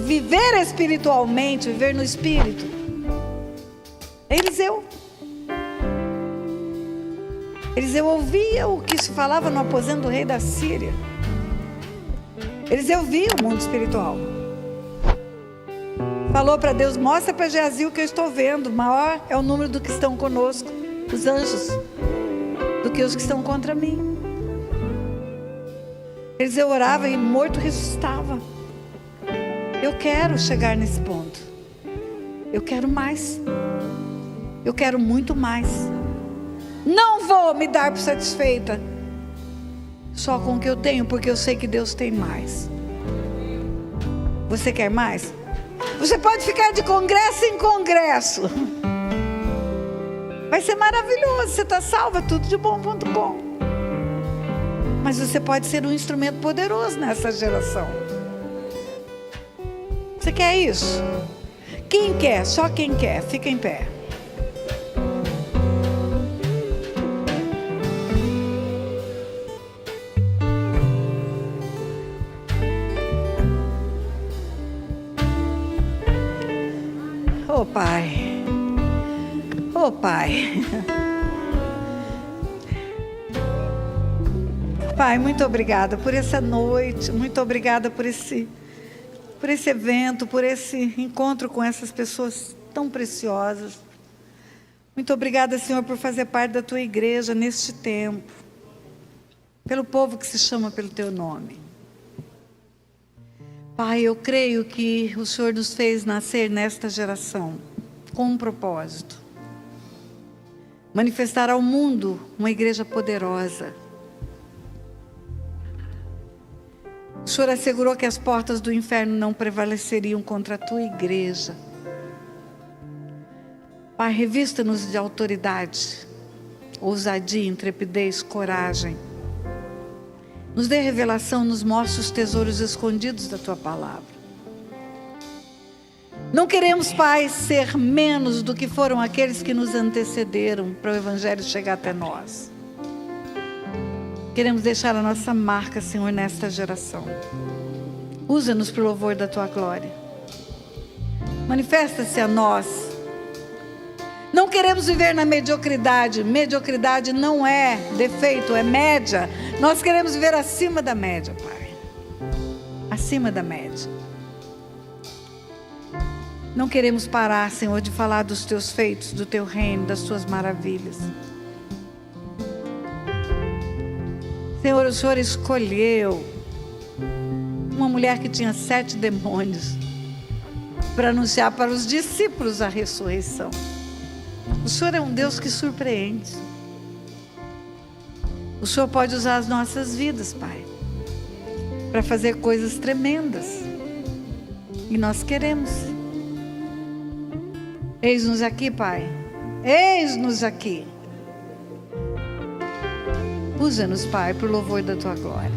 viver espiritualmente, viver no Espírito, é Eliseu. Eliseu ouvia o que se falava no aposento do rei da Síria. Eliseu via o mundo espiritual. Falou para Deus: mostra para Geazi o que eu estou vendo. Maior é o número dos que estão conosco, os anjos, do que os que estão contra mim. Eliseu orava e morto ressuscitava. Eu quero chegar nesse ponto. Eu quero mais. Eu quero muito mais. Não vou me dar por satisfeita só com o que eu tenho, porque eu sei que Deus tem mais. Você quer mais? Você pode ficar de congresso em congresso. Vai ser maravilhoso. Você está salva, tudodebom.com. Mas você pode ser um instrumento poderoso nessa geração. Você quer isso? Quem quer? Só quem quer. Fica em pé. Oh, Pai. Oh, Pai. Pai, muito obrigada por essa noite, muito obrigada por esse evento, por esse encontro com essas pessoas tão preciosas. Muito obrigada, Senhor, por fazer parte da Tua igreja neste tempo, pelo povo que se chama pelo Teu nome. Pai, eu creio que o Senhor nos fez nascer nesta geração com um propósito: manifestar ao mundo uma igreja poderosa. O Senhor assegurou que as portas do inferno não prevaleceriam contra a Tua igreja. Pai, revista-nos de autoridade, ousadia, intrepidez, coragem. Nos dê revelação, nos mostre os tesouros escondidos da Tua palavra. Não queremos, Pai, ser menos do que foram aqueles que nos antecederam para o Evangelho chegar até nós. Queremos deixar a nossa marca, Senhor, nesta geração. Usa-nos para o louvor da Tua glória. Manifesta-se a nós. Não queremos viver na mediocridade. Mediocridade não é defeito, é média. Nós queremos viver acima da média, Pai. Acima da média. Não queremos parar, Senhor, de falar dos Teus feitos, do Teu reino, das Tuas maravilhas. Senhor, o Senhor escolheu uma mulher que tinha 7 demônios para anunciar para os discípulos a ressurreição. O Senhor é um Deus que surpreende. O Senhor pode usar as nossas vidas, Pai, para fazer coisas tremendas. E nós queremos. Eis-nos aqui, Pai. Eis-nos aqui. Usa-nos, Pai, para o louvor da Tua glória.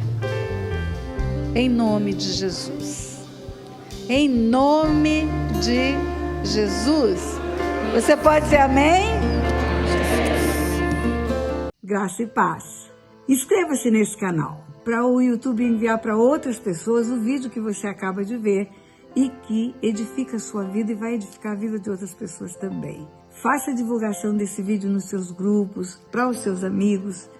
Em nome de Jesus. Em nome de Jesus. Você pode dizer amém? Graça e paz. Inscreva-se nesse canal para o YouTube enviar para outras pessoas o vídeo que você acaba de ver e que edifica a sua vida e vai edificar a vida de outras pessoas também. Faça a divulgação desse vídeo nos seus grupos, para os seus amigos.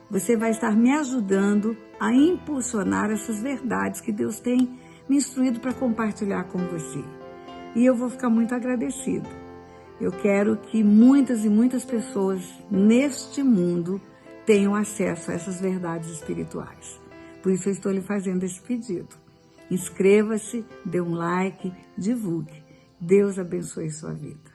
Você vai estar me ajudando a impulsionar essas verdades que Deus tem me instruído para compartilhar com você. E eu vou ficar muito agradecida. Eu quero que muitas e muitas pessoas neste mundo tenham acesso a essas verdades espirituais. Por isso eu estou lhe fazendo esse pedido. Inscreva-se, dê um like, divulgue. Deus abençoe sua vida.